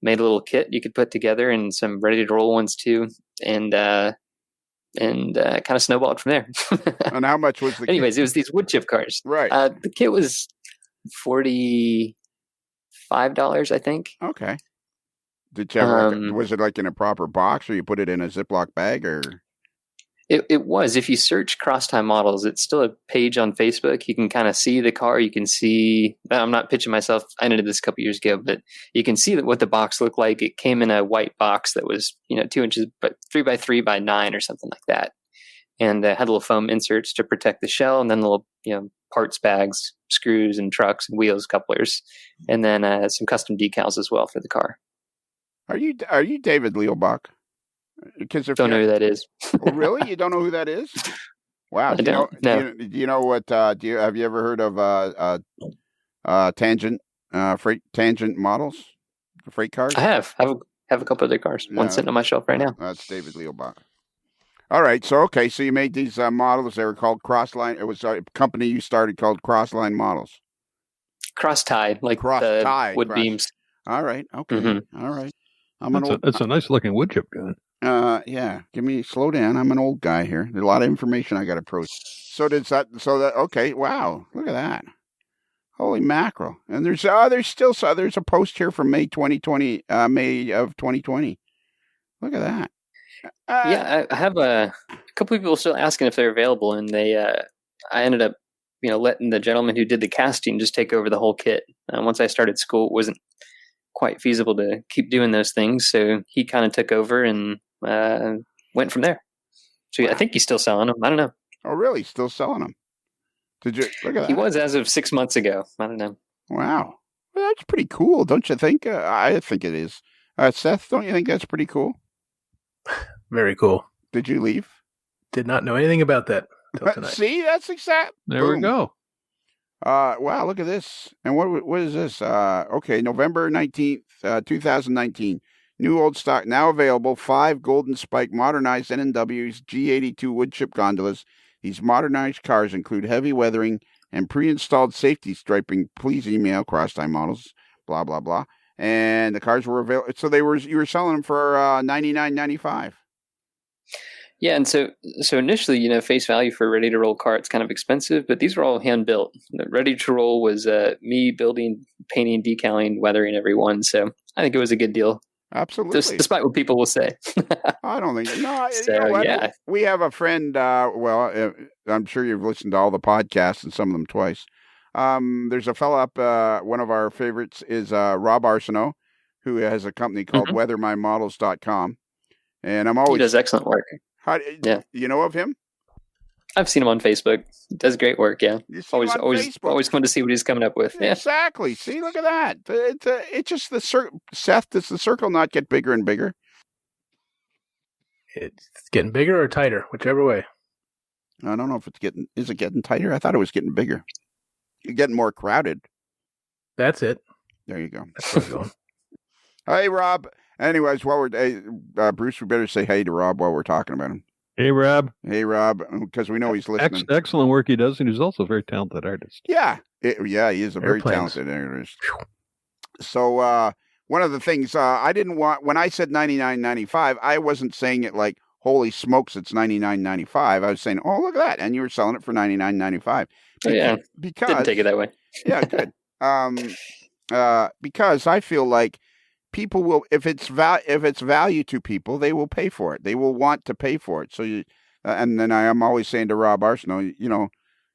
made a little kit you could put together, and some ready to roll ones too. And kind of snowballed from there. And how much was the Anyways, kit? it was these wood chip cars. Right. The kit was $45, I think. Okay. Did you ever, was it like in a proper box, or you put it in a Ziploc bag, or? It was. If you search Crosstime Models, it's still a page on Facebook. You can kind of see the car. You can see, I'm not pitching myself. I did this a couple years ago, but you can see what the box looked like. It came in a white box that was, 2 inches, but 3x3 by 9 or something like that. And had little foam inserts to protect the shell, and then little, parts bags, screws and trucks and wheels, couplers, and then some custom decals as well for the car. Are you David Leobach? Because don't know who that is. Oh, really? You don't know who that is? Wow. I don't. No. Do you know what? Have you ever heard of Tangent models, freight cars? I have. I have a couple of their cars. One sitting on my shelf right now. That's David Leobach. All right. So you made these models. They were called Crossline. It was a company you started called Crossline Models. Cross-tied, like the wood beams. All right. Okay. Mm-hmm. All right. That's a nice looking wood chip gun. Yeah. Slow down. I'm an old guy here. There's a lot of information I got to process. Okay. Wow. Look at that. Holy mackerel. And there's a post here from May of 2020. Look at that. Yeah, I have a couple of people still asking if they're available, and I ended up, letting the gentleman who did the casting just take over the whole kit. Once I started school, it wasn't quite feasible to keep doing those things, so he kind of took over and went from there. So I think he's still selling them. I don't know. Oh, really? Still selling them? Did you look at that? He was as of 6 months ago. I don't know. Wow, well, that's pretty cool, don't you think? I think it is. Seth, don't you think that's pretty cool? Very cool. Did you leave? Did not know anything about that till tonight. See, that's exact. There Boom. we go. Wow, look at this. And what is this? Okay, November 19th, 2019. New old stock now available. 5 Golden Spike modernized NNW's G82 wood chip gondolas. These modernized cars include heavy weathering and pre-installed safety striping. Please email Crosstime Models. Blah blah blah. And the cars were available. So you were selling them for $99.95. Yeah, and so initially, face value for a ready-to-roll car, it's kind of expensive, but these were all hand-built. The ready-to-roll was me building, painting, decaling, weathering every one, so I think it was a good deal. Absolutely. Despite what people will say. I don't think no. So, you know what? yeah. We have a friend, I'm sure you've listened to all the podcasts and some of them twice. There's a fellow up, one of our favorites is Rob Arsenault, who has a company called weathermymodels.com. And I'm always... He does excellent work. You know of him? I've seen him on Facebook. He does great work, yeah. Always fun to see what he's coming up with. Yeah. Exactly. See, look at that. It's just the circle. Seth, does the circle not get bigger and bigger? It's getting bigger or tighter, whichever way. I don't know if is it getting tighter? I thought it was getting bigger. You're getting more crowded. That's it. There you go. That's where we're going. Hey, Rob. Anyways, Bruce, we better say hey to Rob while we're talking about him. Hey, Rob. Hey, Rob, because we know he's listening. Excellent work he does, and he's also a very talented artist. Yeah, he is a very talented artist. So one of the things I didn't want, when I said $99.95, I wasn't saying it like, holy smokes, it's $99.95. I was saying, oh, look at that. And you were selling it for $99.95. Yeah, because didn't take it that way. Yeah, good. Because I feel like people will, if it's value to people, they will pay for it. They will want to pay for it. So and then I am always saying to Rob Arsenault,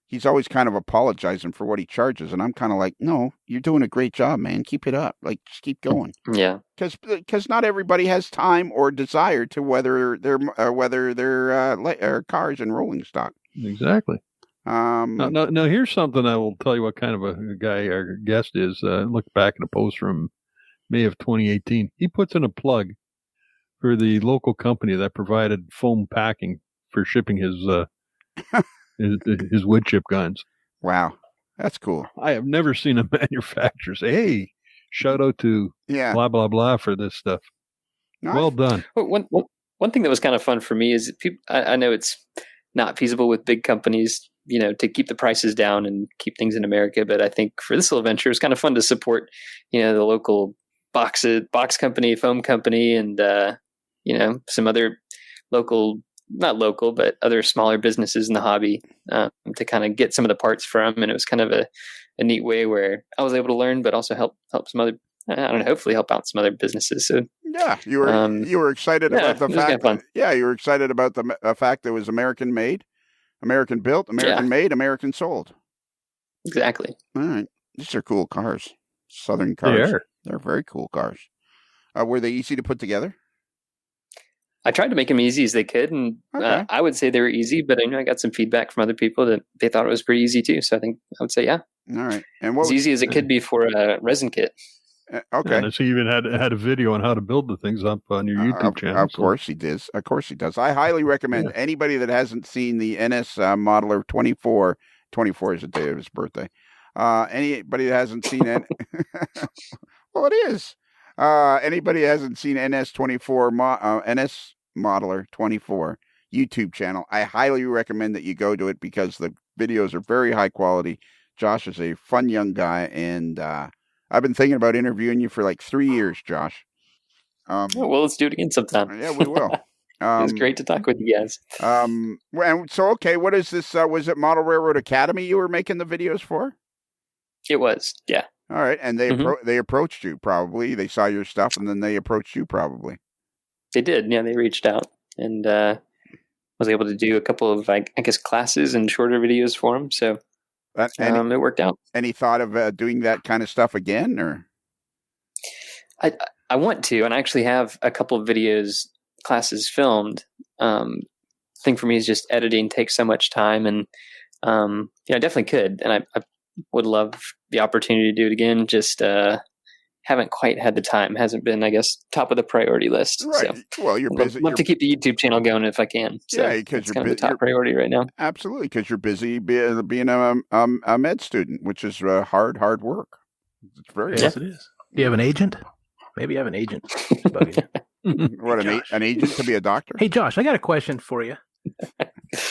he's always kind of apologizing for what he charges, and I'm kind of like, no, you're doing a great job, man. Keep it up. Like, just keep going. Yeah. Because not everybody has time or desire to weather their cars in rolling stock. Exactly. Now, here's something I will tell you what kind of a guy our guest is. Look back at a post from May of 2018. He puts in a plug for the local company that provided foam packing for shipping his wood chip guns. Wow. That's cool. I have never seen a manufacturer say, "Hey, shout out to blah blah blah for this stuff." Nice. Well done. One thing that was kind of fun for me is I know it's not feasible with big companies, to keep the prices down and keep things in America. But I think for this little venture, it's kind of fun to support, the local box company, foam company, and some other not local, but other smaller businesses in the hobby to kind of get some of the parts from. And it was kind of a neat way where I was able to learn, but also help some other, hopefully help out some other businesses. So yeah, you were excited about the fact. You were excited about the fact that it was American made, American built, American made, American sold. Exactly. All right, these are cool cars. Southern cars. They're very cool cars. Were they easy to put together? I tried to make them easy as they could, and I would say they were easy, but I got some feedback from other people that they thought it was pretty easy too. So I think I would say, yeah. All right. And as easy as it could be for a resin kit. Okay. And so you even had a video on how to build the things up on your YouTube channel. Of course he does. Of course he does. I highly recommend anybody that hasn't seen the NS Modeler 24. 24 is the day of his birthday. Anybody that hasn't seen it, well, it is. Anybody that hasn't seen NS 24 NS Modeler 24 YouTube channel, I highly recommend that you go to it because the videos are very high quality. Josh is a fun young guy, and I've been thinking about interviewing you for like 3 years, Josh. Well, let's do it again sometime. Yeah, we will. It was great to talk with you guys. What is this? Was it Model Railroad Academy you were making the videos for? It was, yeah. All right, and they approached you probably. They saw your stuff, and then they approached you probably. They did, yeah. They reached out, and was able to do a couple of, I guess, classes and shorter videos for them. So it worked out. Any thought of doing that kind of stuff again, or? I want to, and I actually have a couple of classes filmed. Thing for me is just editing takes so much time, and I definitely could, and I would love the opportunity to do it again. Just haven't quite had the time. Hasn't been, I guess, top of the priority list. Right. So well, you're busy. I'd love to keep the YouTube channel going if I can. So because you're kind of the top priority right now. Absolutely, because you're busy being a med student, which is hard work. It's very yes, it is. Do you have an agent? Maybe you have an agent. What, an agent to be a doctor? Hey, Josh, I got a question for you.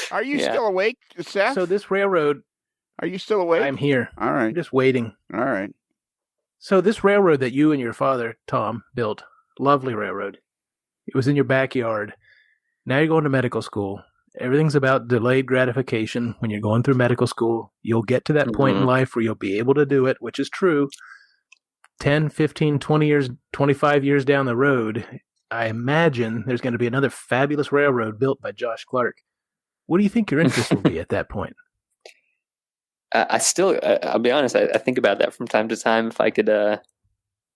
Are you still awake, Seth? So this railroad... Are you still awake? I'm here. All right. I'm just waiting. All right. So this railroad that you and your father, Tom, built, lovely railroad. It was in your backyard. Now you're going to medical school. Everything's about delayed gratification. When you're going through medical school, you'll get to that point in life where you'll be able to do it, which is true. 10, 15, 20 years, 25 years down the road, I imagine there's going to be another fabulous railroad built by Josh Clark. What do you think your interest will be at that point? I'll be honest, I think about that from time to time. If I could,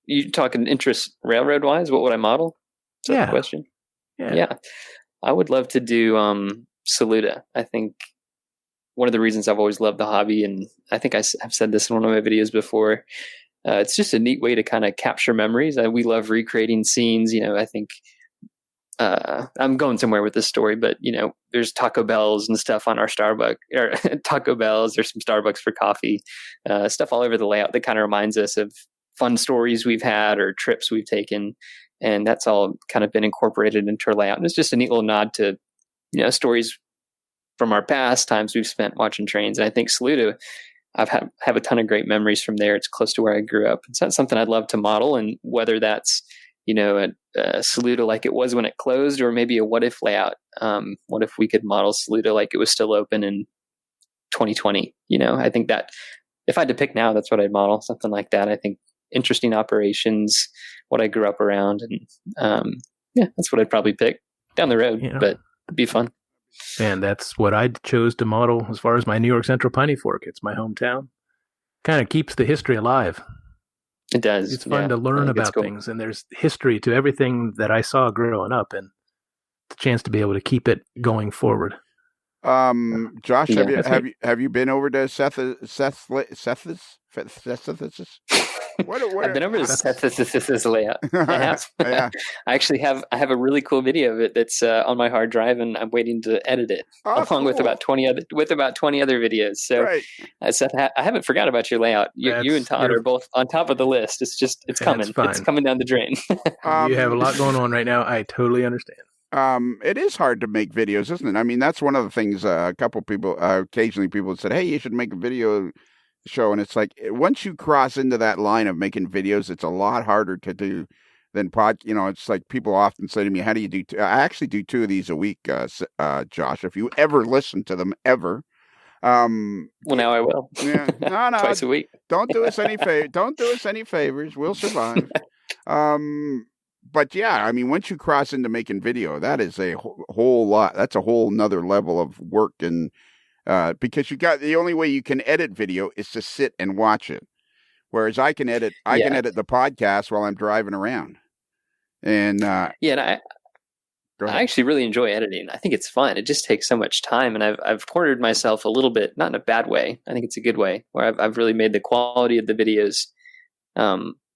you talking interest railroad wise, what would I model? Is that the question? Yeah. I would love to do Saluda. I think one of the reasons I've always loved the hobby, and I think I've said this in one of my videos before, it's just a neat way to kind of capture memories. We love recreating scenes. I think I'm going somewhere with this story, but there's Taco Bells and stuff on our Starbucks, or Taco Bells. There's some Starbucks for coffee, stuff all over the layout that kind of reminds us of fun stories we've had or trips we've taken. And that's all kind of been incorporated into our layout. And it's just a neat little nod to, stories from our past, times we've spent watching trains. And I think Saluda, have a ton of great memories from there. It's close to where I grew up. It's not something I'd love to model. And whether that's, a Saluda like it was when it closed, or maybe a what if layout. What if we could model Saluda like it was still open in 2020? I think that if I had to pick now, that's what I'd model, something like that. I think interesting operations, what I grew up around, and that's what I'd probably pick down the road, but it'd be fun. And that's what I chose to model as far as my New York Central Piney Fork. It's my hometown. Kind of keeps the history alive. It does. It's fun to learn about things, and there's history to everything that I saw growing up, and the chance to be able to keep it going forward. Josh, have you been over to Seth's? I've been over to Seth's layout. I have. Yeah. I have a really cool video of it that's on my hard drive, and I'm waiting to edit it along with about 20 other videos. So, Right. Seth, I haven't forgot about your layout. You and Todd are both on top of the list. It's coming. It's coming down the drain. You have a lot going on right now. I totally understand. It is hard to make videos, isn't it? I mean, that's one of the things. A couple people, occasionally, people said, "Hey, you should make a video show," and it's like once you cross into that line of making videos, it's a lot harder to do than it's like people often say to me, "How do you do?" I actually do 2 of these a week, Josh. If you ever listen to them, ever. Well, now I will. Yeah, no, Twice a week. Don't do us any Don't do us any favors. We'll survive. But yeah, I mean, once you cross into making video, that is a whole lot. That's a whole nother level of work, and because the only way you can edit video is to sit and watch it, whereas I can edit the podcast while I'm driving around. And and I actually really enjoy editing. I think it's fun. It just takes so much time, and I've cornered myself a little bit, not in a bad way. I think it's a good way, where I've really made the quality of the videos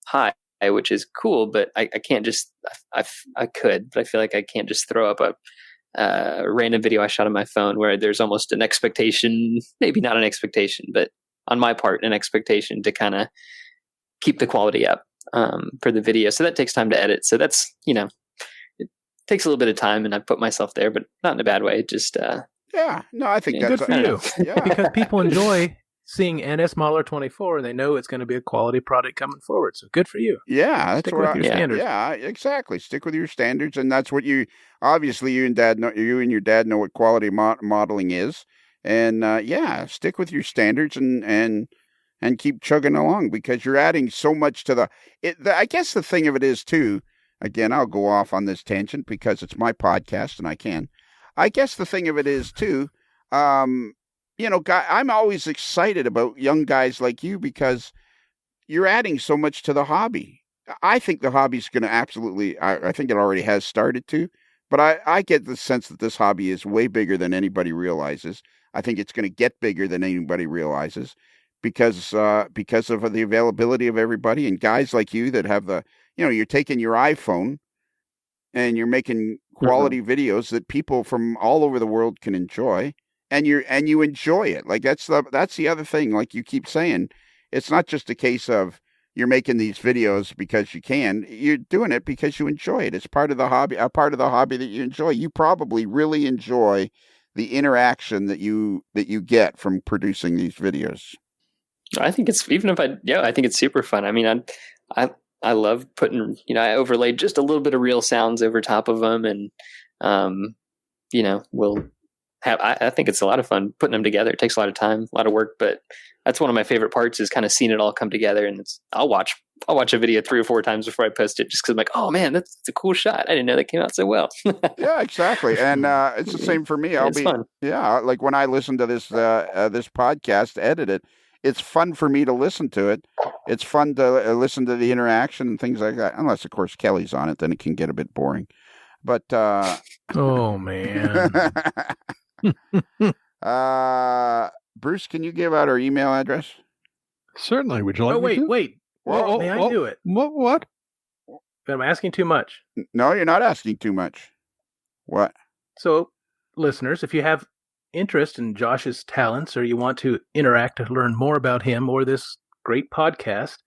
high, which is cool, but I can't just, I could, but I feel like I can't just throw up a random video I shot on my phone where there's almost an expectation, maybe not an expectation, but on my part, an expectation to kind of keep the quality up for the video. So that takes time to edit. So that's, it takes a little bit of time, and I put myself there, but not in a bad way. Just, yeah, no, I think that's good for you. Yeah. Because people enjoy seeing NS Modeler 24, and they know it's going to be a quality product coming forward. So good for you. Yeah, that's Stick with your standards. Yeah, exactly. Stick with your standards, and that's what obviously you and your dad know what quality modeling is, and stick with your standards and keep chugging along, because you're adding so much to I guess the thing of it is too. Again, I'll go off on this tangent because it's my podcast and I can. I guess the thing of it is too. I'm always excited about young guys like you because you're adding so much to the hobby. I think the hobby's going to absolutely, I think it already has started to, but I get the sense that this hobby is way bigger than anybody realizes. I think it's going to get bigger than anybody realizes because of the availability of everybody, and guys like you that have you're taking your iPhone and you're making quality videos that people from all over the world can enjoy. And you enjoy it. Like that's the other thing. Like you keep saying, it's not just a case of you're making these videos because you can. You're doing it because you enjoy it. It's part of the hobby. A part of the hobby that you enjoy. You probably really enjoy the interaction that you get from producing these videos. I think it's I think it's super fun. I mean, I love putting I overlaid just a little bit of real sounds over top of them, and I think it's a lot of fun putting them together. It takes a lot of time, a lot of work, but that's one of my favorite parts is kind of seeing it all come together. And I'll watch a video 3 or 4 times before I post it, just because I'm like, oh man, that's a cool shot. I didn't know that came out so well. Yeah, exactly. And it's the same for me. It's fun. Yeah, like when I listen to this podcast, edit it, it's fun for me to listen to it. It's fun to listen to the interaction and things like that. Unless, of course, Kelly's on it, then it can get a bit boring. But oh man. Bruce, can you give out our email address? Certainly. Would you like me to? Wait. May I do it? What? I'm asking too much. No, you're not asking too much. What? So, listeners, if you have interest in Josh's talents, or you want to interact and learn more about him or this great podcast,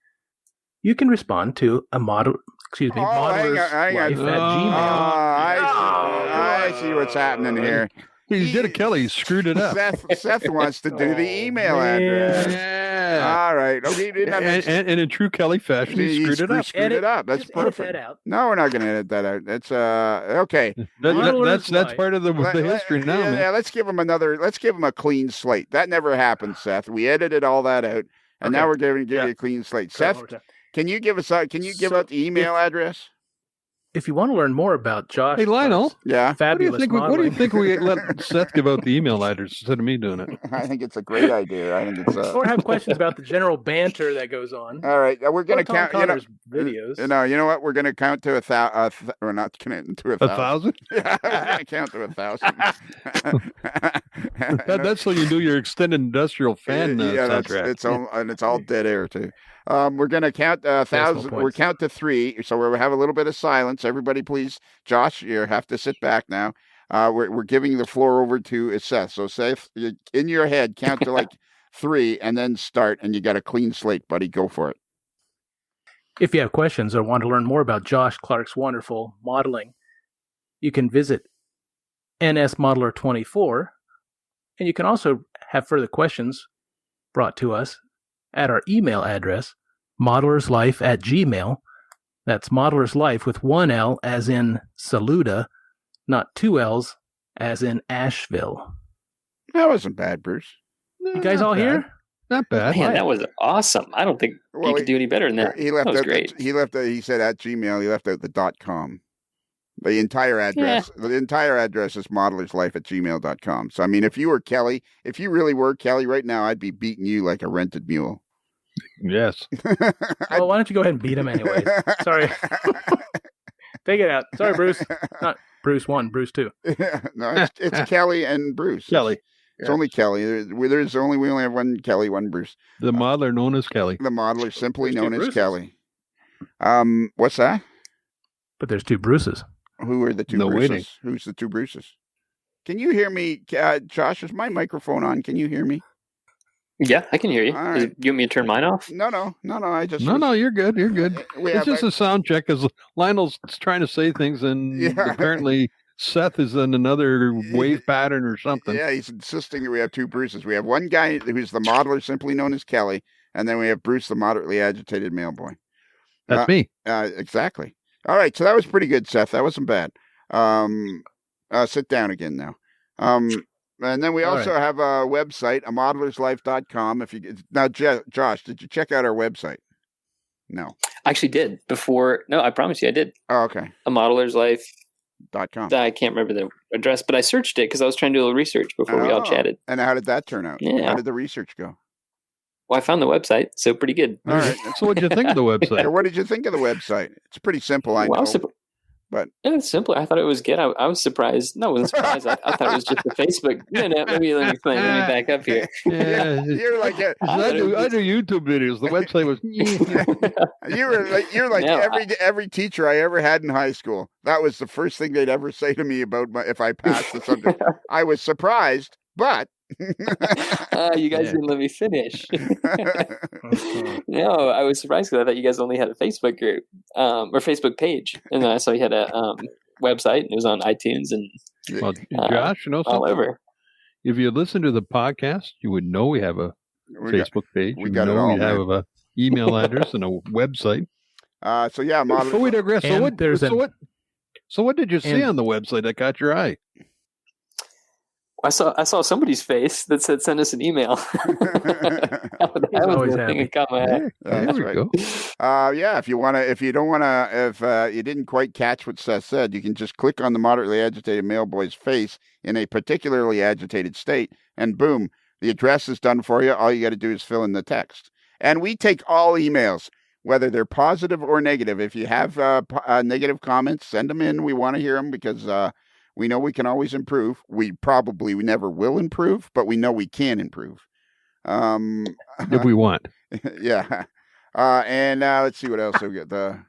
you can respond to modeler's wife at Gmail. I see what's happening here. He did it, Kelly. He screwed it up. Seth wants to do the email address. Yeah. All right. Okay. And in true Kelly fashion, he screwed it up. That's perfect. Edit that out. No, we're not going to edit that out. That's okay. That's part of the history now. Yeah, let's give him a clean slate. That never happened, Seth. We edited all that out, and now we're giving you a clean slate. Seth, can you give out the email address? If you want to learn more about Josh, hey Lionel, fabulous what do you think we let Seth give out the email address instead of me doing it? I think it's a great idea. I think it's or have questions about the general banter that goes on. All right, we're going to count videos. You know what? We're going to count to 1,000. We're not counting to 1,000. 1,000? Yeah, we're going to count to 1,000. That's so you do your extended industrial fan soundtrack. It's all dead air too. We're going to count 1,000. We're count to 3, so we'll have a little bit of silence. Everybody, please. Josh, you have to sit back now. We're giving the floor over to Seth. So, Seth, in your head, count to 3, and then start. And you got a clean slate, buddy. Go for it. If you have questions or want to learn more about Josh Clark's wonderful modeling, you can visit NS Modeler 24, and you can also have further questions brought to us at our email address, modelerslife@gmail.com. That's modelerslife with 1 L as in Saluda, not 2 L's as in Asheville. That wasn't bad, Bruce. No, you guys all here? Not bad. Man, that was awesome. I don't think you could do any better than that. He left that was out great. He said at Gmail. He left out the .com. The entire address. Yeah. The entire address is modelerslife@gmail.com. So I mean, if you really were Kelly right now, I'd be beating you like a rented mule. Yes. Well, why don't you go ahead and beat him anyways? Sorry. Take it out. Sorry, Bruce. Not Bruce 1, Bruce 2. No, it's Kelly and Bruce. Kelly. It's only Kelly. We only have one Kelly, one Bruce. The modeler known as Kelly. The modeler simply known as Kelly. What's that? But there's 2 Bruces. Who are the 2 Bruces? Waiting. Who's the 2 Bruces? Can you hear me, Josh? Is my microphone on? Can you hear me? Yeah, I can hear you. All right. You want me to turn mine off? No. No, you're good. You're good. It's just a sound check because Lionel's trying to say things, and apparently Seth is in another wave pattern or something. Yeah, he's insisting that we have 2 Bruces. We have one guy who's the modeler, simply known as Kelly, and then we have Bruce, the moderately agitated male boy. That's me. Exactly. All right, so that was pretty good, Seth. That wasn't bad. Sit down again now. And then we also have a website, modelerslife.com. Now, Josh, did you check out our website? No. I actually did before. No, I promise you I did. Oh, okay. modelerslife.com. I can't remember the address, but I searched it because I was trying to do a little research before we all chatted. And how did that turn out? Yeah. How did the research go? Well, I found the website, so pretty good. All right. So what did you think of the website? What did you think of the website? It's pretty simple, I know. But it's simple. I thought it was good. I was surprised. No, I wasn't surprised. I thought it was just a Facebook. No, let me back up here. Yeah, you're like I do YouTube videos. The website was. you're like every teacher I ever had in high school. That was the first thing they'd ever say to me about if I passed the subject. I was surprised, but. You guys didn't let me finish. No, I was surprised because I thought you guys only had a Facebook group or Facebook page, and then I saw you had a website, and it was on iTunes and Josh, you know something? All over. If you listen to the podcast, you would know we have a Facebook page. We got it all. We have an email address and a website. So yeah, So we digress. So what did you see on the website that caught your eye? I saw somebody's face that said send us an email. That was the thing that caught my eye. That's right. Go. If you didn't quite catch what Seth said, you can just click on the moderately agitated male boy's face in a particularly agitated state, and boom, the address is done for you. All you got to do is fill in the text. And we take all emails, whether they're positive or negative. If you have negative comments, send them in. We want to hear them because we know we can always improve. We never will improve, but we know we can improve. If we want. Yeah. And let's see what else. We got the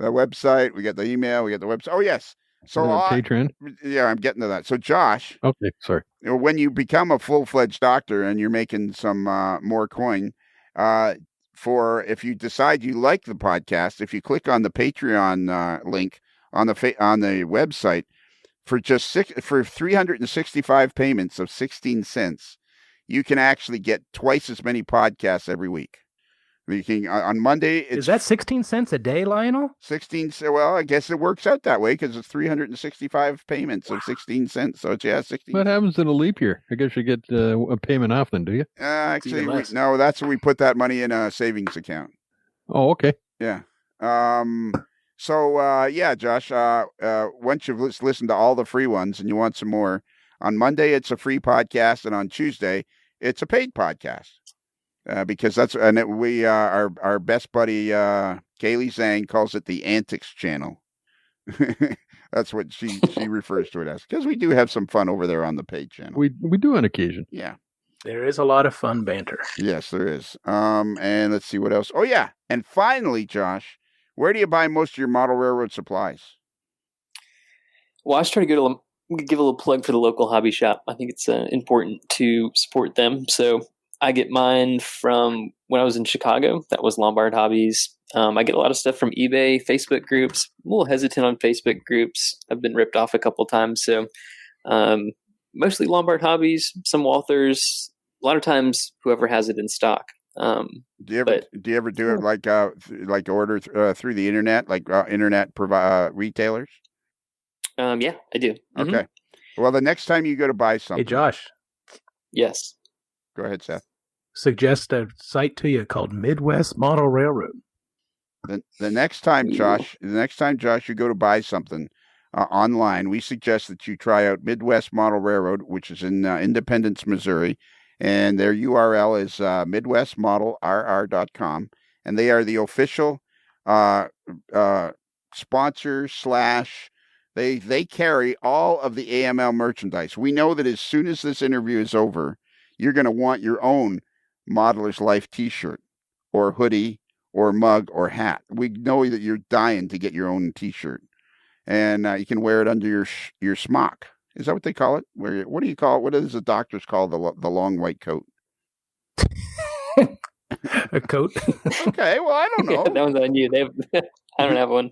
website, we got the email, we got the website. Oh, yes. So Patreon. Yeah, I'm getting to that. So Josh. Okay, sorry. When you become a full-fledged doctor and you're making some more coin, if you decide you like the podcast, if you click on the Patreon link on the website, for 365 payments of 16 cents, you can actually get twice as many podcasts every week. You can on Monday. Is that 16 cents a day, Lionel? 16. Well, I guess it works out that way because it's 365 payments of 16 cents. So it's 16. What happens in a leap year? I guess you get a payment off then, do you? Actually, no. That's where we put that money in a savings account. Oh, okay. Yeah. So, Josh, once you've listened to all the free ones and you want some more, on Monday, it's a free podcast. And on Tuesday, it's a paid podcast. Because our best buddy, Kaylee Zhang, calls it the Antics Channel. That's what she refers to it as. Because we do have some fun over there on the paid channel. We do on occasion. Yeah. There is a lot of fun banter. Yes, there is. And let's see what else. Oh, yeah. And finally, Josh, where do you buy most of your model railroad supplies? Well, I was trying to give a little plug for the local hobby shop. I think it's important to support them. So I get mine from when I was in Chicago. That was Lombard Hobbies. I get a lot of stuff from eBay, Facebook groups. I'm a little hesitant on Facebook groups. I've been ripped off a couple times. So mostly Lombard Hobbies, some Walthers. A lot of times, whoever has it in stock. Do you ever do it like order through the internet, like internet retailers? Yeah, I do. Mm-hmm. Okay. Well, the next time you go to buy something. Hey, Josh. Yes. Go ahead, Seth. Suggest a site to you called Midwest Model Railroad. The next time, Josh, you go to buy something online, we suggest that you try out Midwest Model Railroad, which is in Independence, Missouri, and their URL is midwestmodelrr.com, and they are the official sponsor / They carry all of the AML merchandise. We know that as soon as this interview is over, you're going to want your own Modeler's Life t-shirt or hoodie or mug or hat. We know that you're dying to get your own t-shirt. And you can wear it under your smock. Is that what they call it? What do you call it? What does the doctors call the long white coat? A coat? Okay, well, I don't know. Yeah, that one's on you. I don't have one.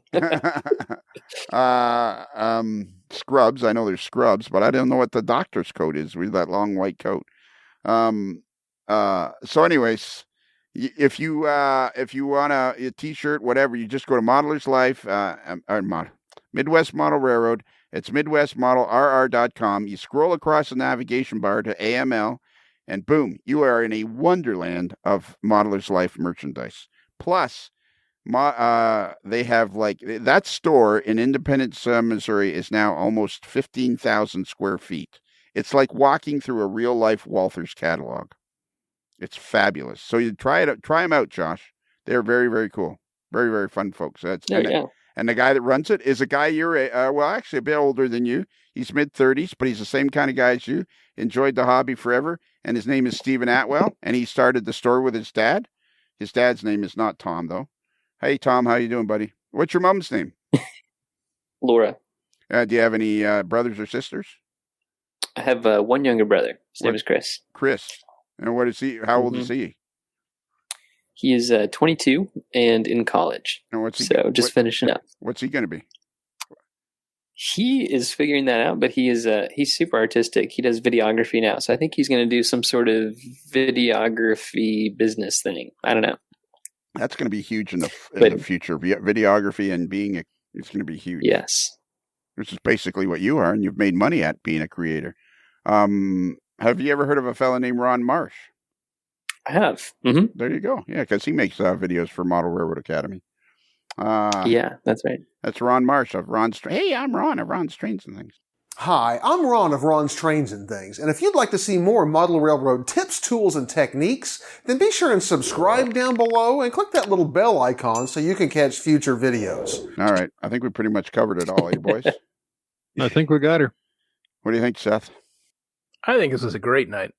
Scrubs. I know there's scrubs, but I don't know what the doctor's coat is with that long white coat. So anyways, if you want a t-shirt, whatever, you just go to Modeler's Life, Midwest Model Railroad. It's midwestmodelrr.com. You scroll across the navigation bar to AML, and boom, you are in a wonderland of Modeler's Life merchandise. Plus, they have that store in Independence, Missouri is now almost 15,000 square feet. It's like walking through a real life Walthers catalog. It's fabulous. So you try them out, Josh. They're very, very cool. Very, very fun folks. And the guy that runs it is a guy actually a bit older than you. He's mid-30s, but he's the same kind of guy as you. Enjoyed the hobby forever. And his name is Stephen Atwell. And he started the store with his dad. His dad's name is not Tom, though. Hey, Tom, how you doing, buddy? What's your mom's name? Laura. Do you have any brothers or sisters? I have one younger brother. His name is Chris. Chris. And what is he? How old is he? He is 22 and in college. And what's he? Finishing up. What's he going to be? He is figuring that out, but he's super artistic. He does videography now, so I think he's going to do some sort of videography business thing. I don't know. That's going to be huge in the future. Videography and it's going to be huge. Yes. Which is basically what you are, and you've made money at being a creator. Have you ever heard of a fella named Ron Marsh? I have. Mm-hmm. There you go. Yeah, because he makes videos for Model Railroad Academy. Yeah, that's right. That's Ron Marsh of Ron's. Hey, I'm Ron of Ron's Trains and Things. Hi, I'm Ron of Ron's Trains and Things, and if you'd like to see more Model Railroad tips, tools, and techniques, then be sure and subscribe down below and click that little bell icon so you can catch future videos. All right. I think we pretty much covered it all, you boys. I think we got her. What do you think, Seth? I think this was a great night.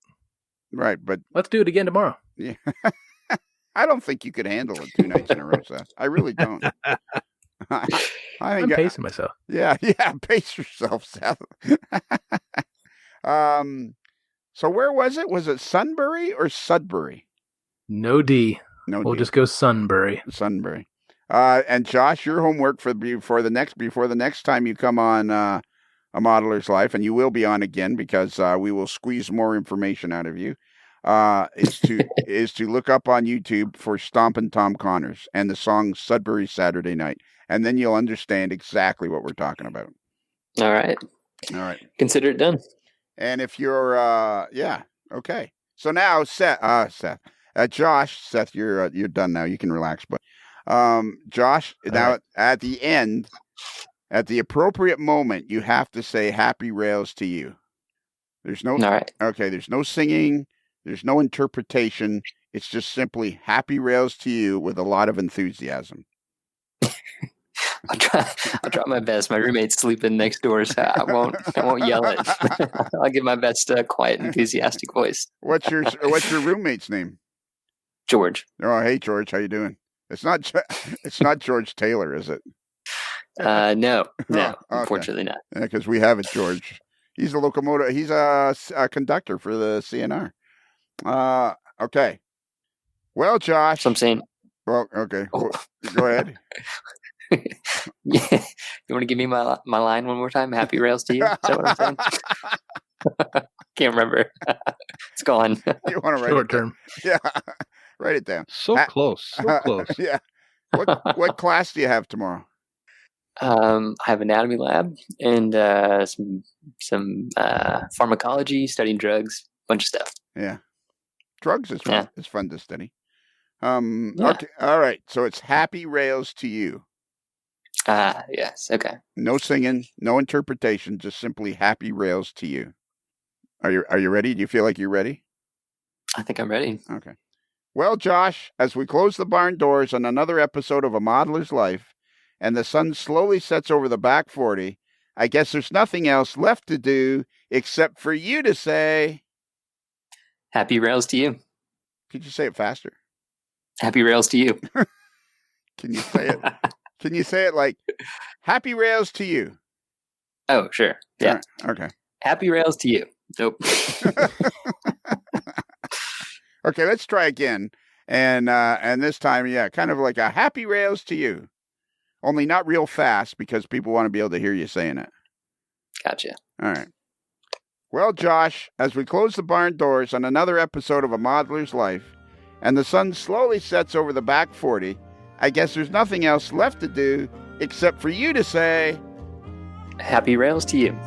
Right, but... Let's do it again tomorrow. Yeah. I don't think you could handle it 2 nights in a row, Seth. I really don't. I'm pacing myself. Yeah, pace yourself, Seth. So where was it? Was it Sunbury or Sudbury? No D. We'll just go Sunbury. Sunbury. And Josh, your homework before the next time you come on A Modeler's Life, and you will be on again because we will squeeze more information out of you, is to look up on YouTube for Stompin' Tom Connors and the song Sudbury Saturday Night. And then you'll understand exactly what we're talking about. All right. Consider it done. And if you're, okay. So now, Josh, Seth, you're done now. You can relax. But Josh, now at the end, at the appropriate moment, you have to say "Happy Rails" to you. There's no. All right. Okay. There's no singing. There's no interpretation. It's just simply "Happy Rails" to you with a lot of enthusiasm. I'll try my best. My roommate's sleeping next door, so I won't yell it. I'll give my best quiet, enthusiastic voice. What's your roommate's name? George. Oh, hey George, how you doing? It's not. It's not George Taylor, is it? No, Okay. unfortunately not. Because we have it, George. He's a locomotive. He's a conductor for the CNR. Okay. Well, Josh. So I'm saying. Well, okay. Oh. Go ahead. Yeah. You want to give me my line one more time? Happy rails to you. Is that what I'm saying? Can't remember. It's gone. You want to write Short it down? term. Yeah. Write it down. So close. So close. Yeah. What class do you have tomorrow? I have anatomy lab and some pharmacology, studying drugs, bunch of stuff. Yeah. Drugs is fun. Yeah. It's fun to study. Yeah. Okay. All right. So it's happy rails to you. Yes. Okay. No singing, no interpretation, just simply happy rails to you. Are you ready? Do you feel like you're ready? I think I'm ready. Okay. Well, Josh, as we close the barn doors on another episode of A Modeler's Life, and the sun slowly sets over the back 40, I guess there's nothing else left to do except for you to say... Happy rails to you. Could you say it faster? Happy rails to you. Can you say it? Can you say it like, happy rails to you? Oh, sure. Yeah. Right. Okay. Happy rails to you. Nope. Okay, let's try again. And this time, yeah, kind of like a happy rails to you. Only not real fast because people want to be able to hear you saying it. Gotcha. All right. Well, Josh, as we close the barn doors on another episode of A Modeler's Life, and the sun slowly sets over the back 40, I guess there's nothing else left to do except for you to say... Happy rails to you.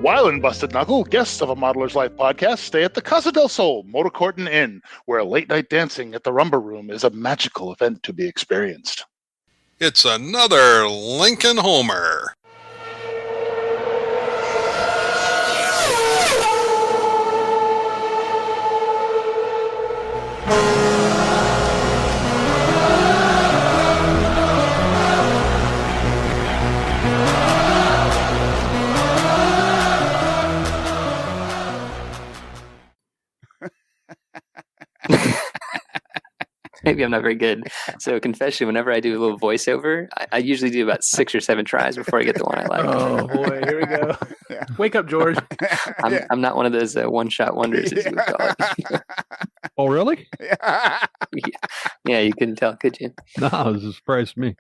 While in Busted Knuckle, guests of A Modeler's Life podcast stay at the Casa del Sol Motor Court and Inn, where late-night dancing at the Rumba Room is a magical event to be experienced. It's another Lincoln Homer. Maybe I'm not very good. So confession, whenever I do a little voiceover, I usually do about 6 or 7 tries before I get the one I like. Oh boy, here we go. Yeah. Wake up, George. I'm not one of those one-shot wonders, as you would call it. Oh, really? Yeah. Yeah, you couldn't tell, could you? No, this surprised me.